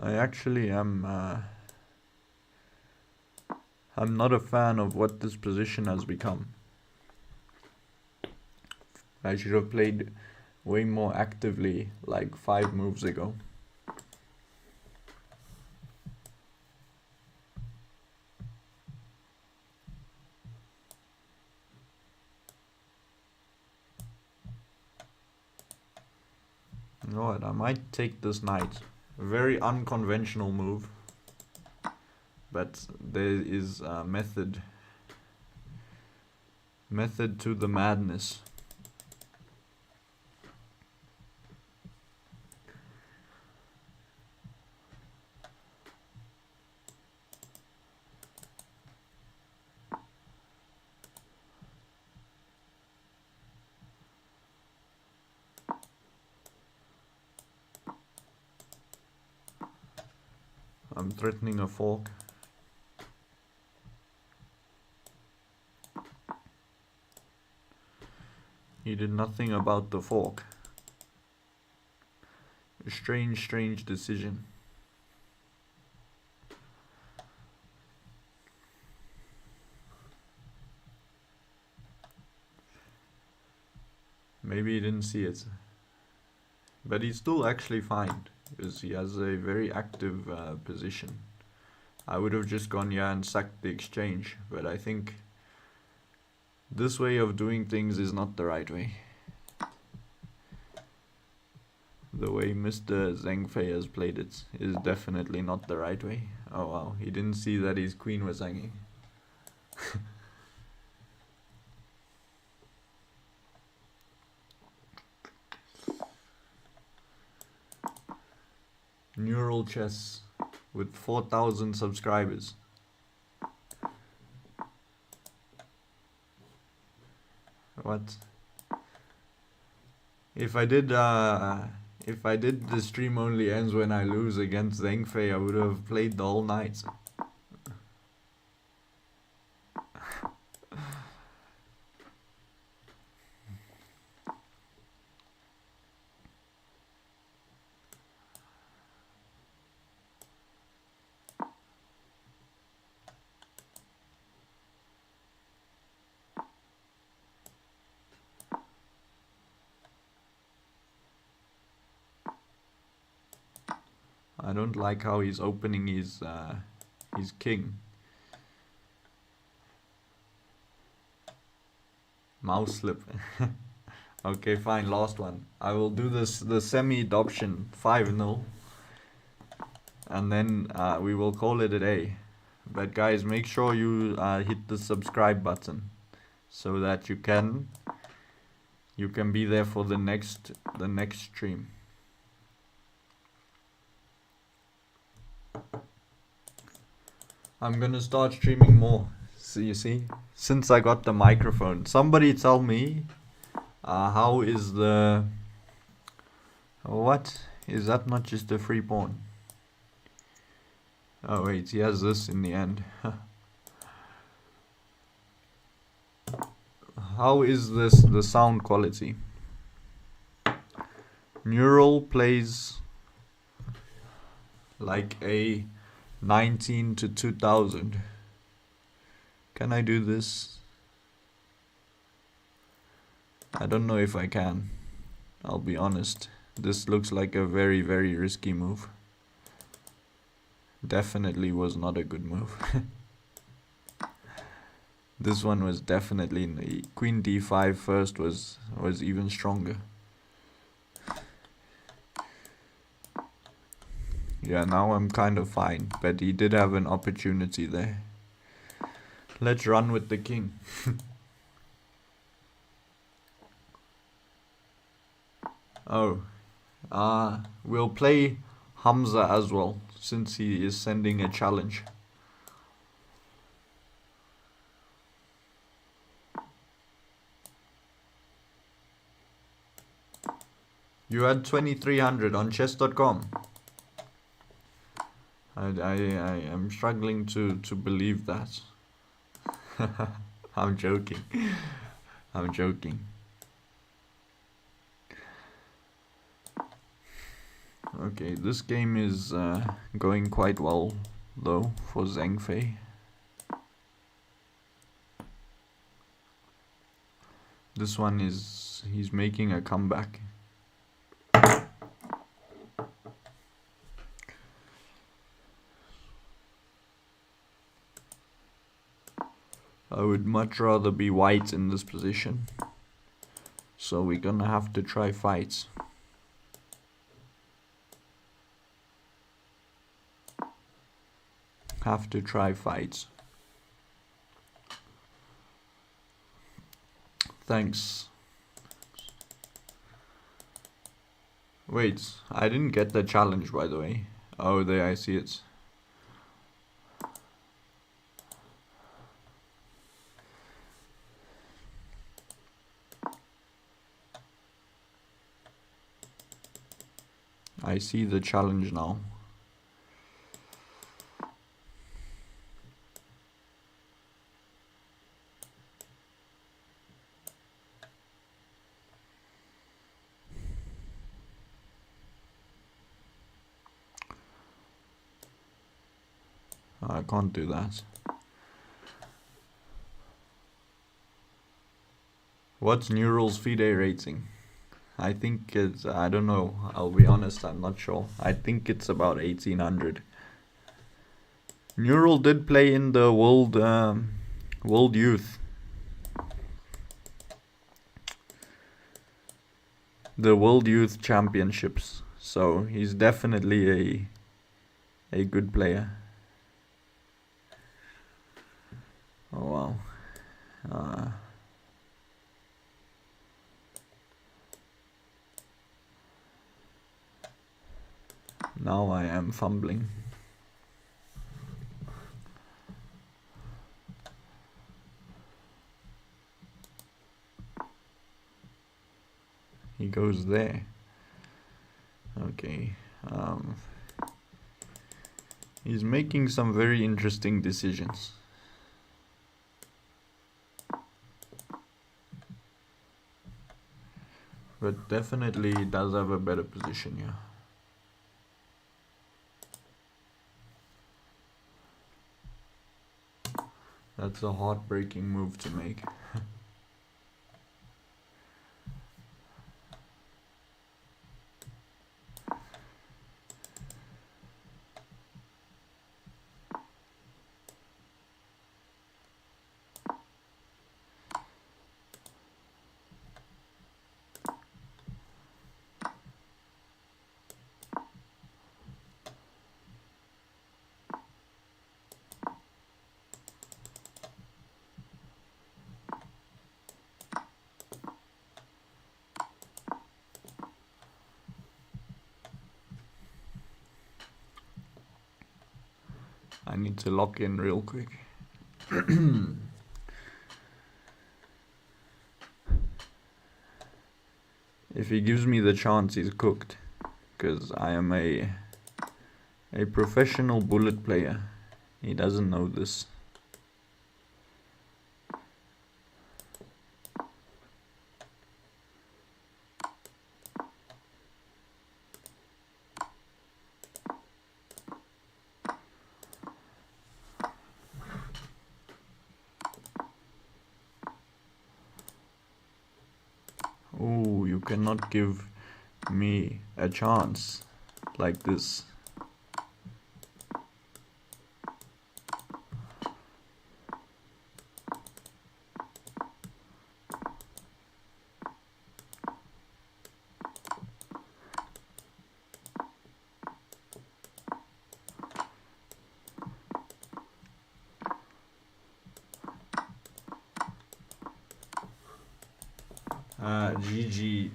I actually am I'm not a fan of what this position has become. I should have played way more actively like 5 moves ago. You know what, I might take this knight. A very unconventional move. But there is a method to the madness. I'm threatening a fork. He did nothing about the fork. A strange decision. Maybe he didn't see it. But he's still actually fine, because he has a very active position. I would have just gone here and sacked the exchange, but I think this way of doing things is not the right way. The way Mr. Zheng Fei has played it is definitely not the right way. Oh wow, he didn't see that his queen was hanging. Neural chess with 4,000 subscribers. What? If I did the stream only ends when I lose against Zheng Fei, I would have played the whole night. I don't like how he's opening his king. Mouse slip. Okay, fine, last one. I will do the semi-adoption 5-0. And then we will call it a day. But guys, make sure you hit the subscribe button so that you can be there for the next stream. I'm gonna start streaming more. So you see, since I got the microphone, somebody tell me how is the what? Is that not just a free pawn? Oh wait, he has this in the end. How is this the sound quality? Neural plays like a 19 to 2000. Can I do this? I don't know if I can. I'll be honest. This looks like a very risky move. Definitely was not a good move. This one was definitely the queen d5 first was even stronger. Yeah, now I'm kind of fine, but he did have an opportunity there. Let's run with the king. Oh, we'll play Hamza as well, since he is sending a challenge. You had 2300 on chess.com. I am struggling to believe that. I'm joking. I'm joking. Okay, this game is going quite well though for Zhang Fei. This one is, he's making a comeback. I would much rather be white in this position. So we're gonna have to try fights. Have to try fights. Thanks. Wait, I didn't get the challenge by the way. Oh, there, I see it. I see the challenge now. I can't do that. What's Neural's FIDE rating? I think it's, I don't know, I'll be honest, I'm not sure. I think it's about 1800. Neural did play in the World Youth. The World Youth Championships. So he's definitely a good player. Oh wow. Now I am fumbling. He goes there. Okay. He's making some very interesting decisions. But definitely does have a better position here. That's a heartbreaking move to make. I need to lock in real quick. If he gives me the chance, he's cooked. Because I am a professional bullet player. He doesn't know this. Oh, you cannot give me a chance like this.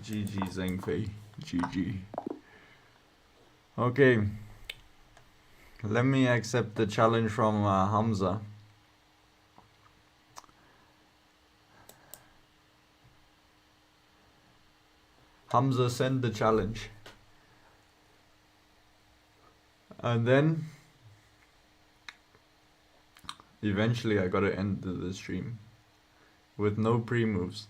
GG Zhang Fei. GG. Okay. Let me accept the challenge from Hamza. Hamza, send the challenge. And then Eventually I gotta end the stream with no pre-moves.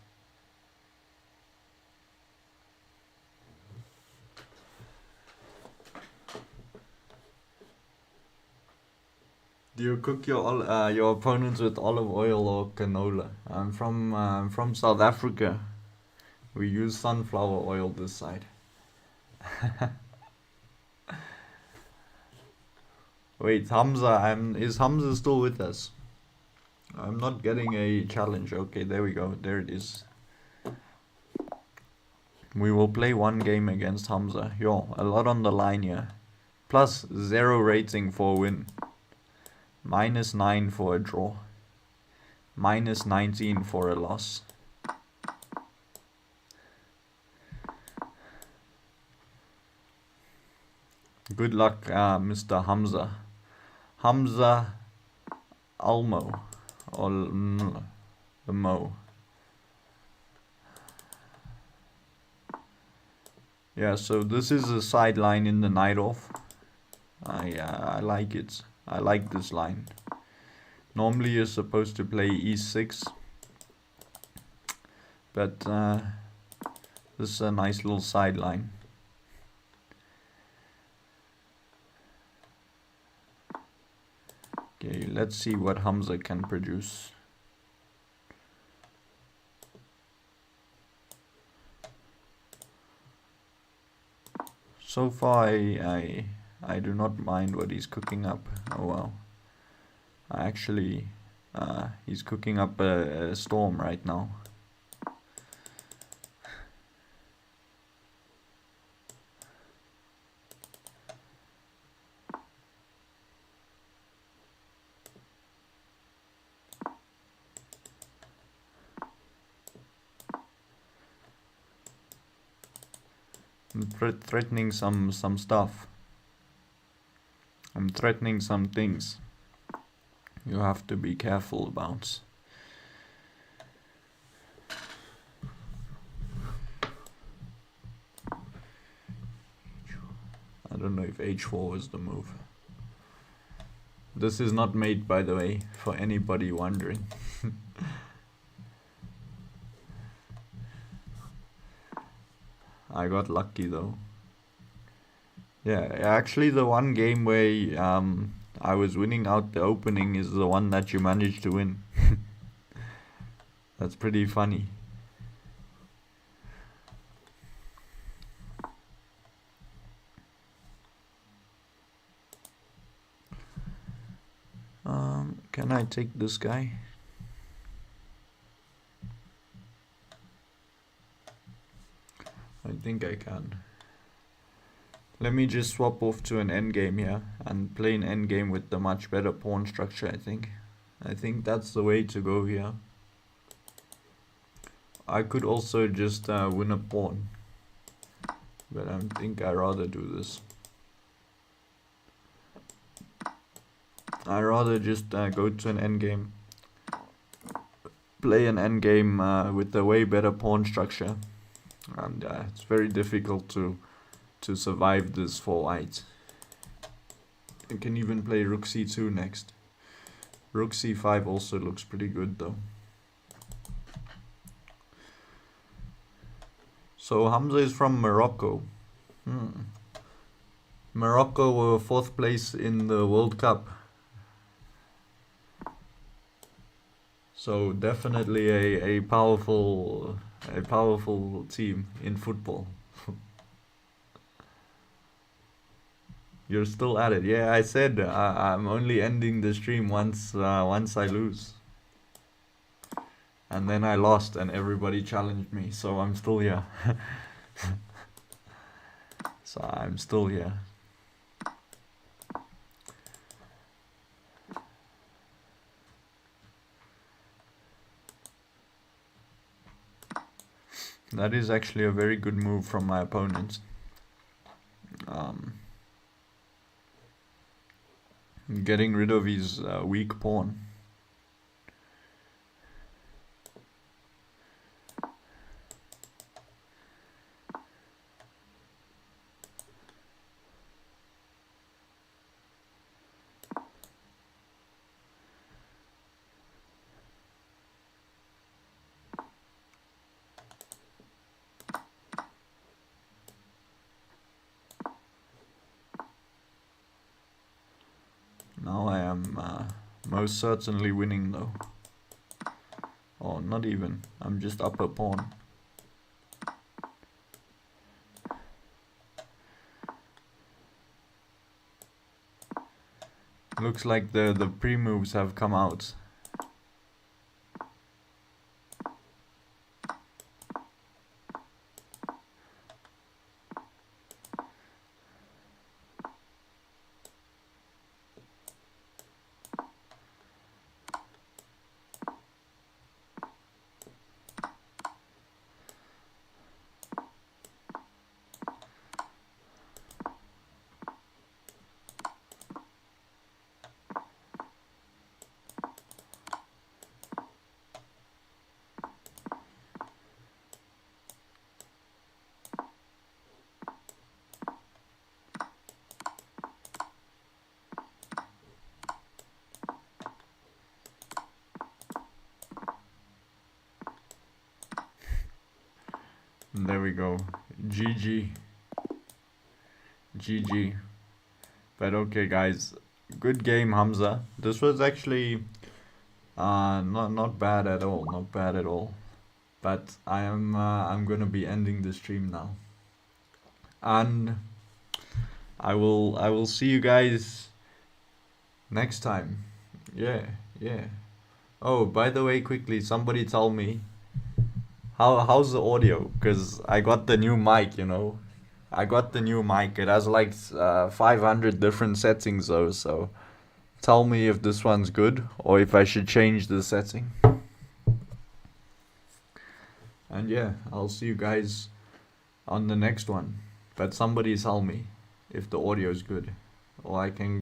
Do you cook your opponents with olive oil or canola? I'm from South Africa. We use sunflower oil this side. Wait, Hamza, is Hamza still with us? I'm not getting a challenge. Okay, there we go. There it is. We will play one game against Hamza. Yo, a lot on the line here. Plus 0 rating for a win. -9 for a draw. -19 for a loss. Good luck, Mr. Hamza. Hamza Almo. Or the Mo. Yeah, so this is a sideline in the night off. I like it. I like this line. Normally you're supposed to play e6, but this is a nice little sideline. Okay, let's see what Hamza can produce. So far, I do not mind what he's cooking up. Oh wow. Actually, he's cooking up a storm right now. I'm threatening some stuff. I'm threatening some things you have to be careful about. I don't know if h4 is the move. This is not mate, by the way, for anybody wondering. I got lucky though. Yeah, actually the one game where I was winning out the opening is the one that you managed to win. That's pretty funny. Can I take this guy? I think I can. Let me just swap off to an endgame here and play an endgame with the much better pawn structure, I think. I think that's the way to go here. I could also just win a pawn, but I think I'd rather do this. I'd rather just go to an endgame, play an endgame with a way better pawn structure, and it's very difficult to survive this for white. I can even play rook c2 next. Rook c5 also looks pretty good though. So Hamza is from Morocco. Morocco were 4th place in the World Cup. So definitely a powerful team in football. You're still at it. Yeah, I said I'm only ending the stream once I lose. And then I lost and everybody challenged me, so I'm still here. So I'm still here. That is actually a very good move from my opponent. Getting rid of his weak pawn. Most certainly winning though. Oh, not even. I'm just up a pawn. Looks like the pre-moves have come out. There we go. GG. GG. But okay, guys. Good game, Hamza. This was actually not bad at all. Not bad at all. But I'm gonna be ending the stream now. And I will see you guys next time. Yeah, yeah. Oh, by the way, quickly, somebody tell me how's the audio? Cause I got the new mic, you know. I got the new mic. It has like 500 different settings though, so tell me if this one's good or if I should change the setting. And yeah, I'll see you guys on the next one. But somebody tell me if the audio is good or I can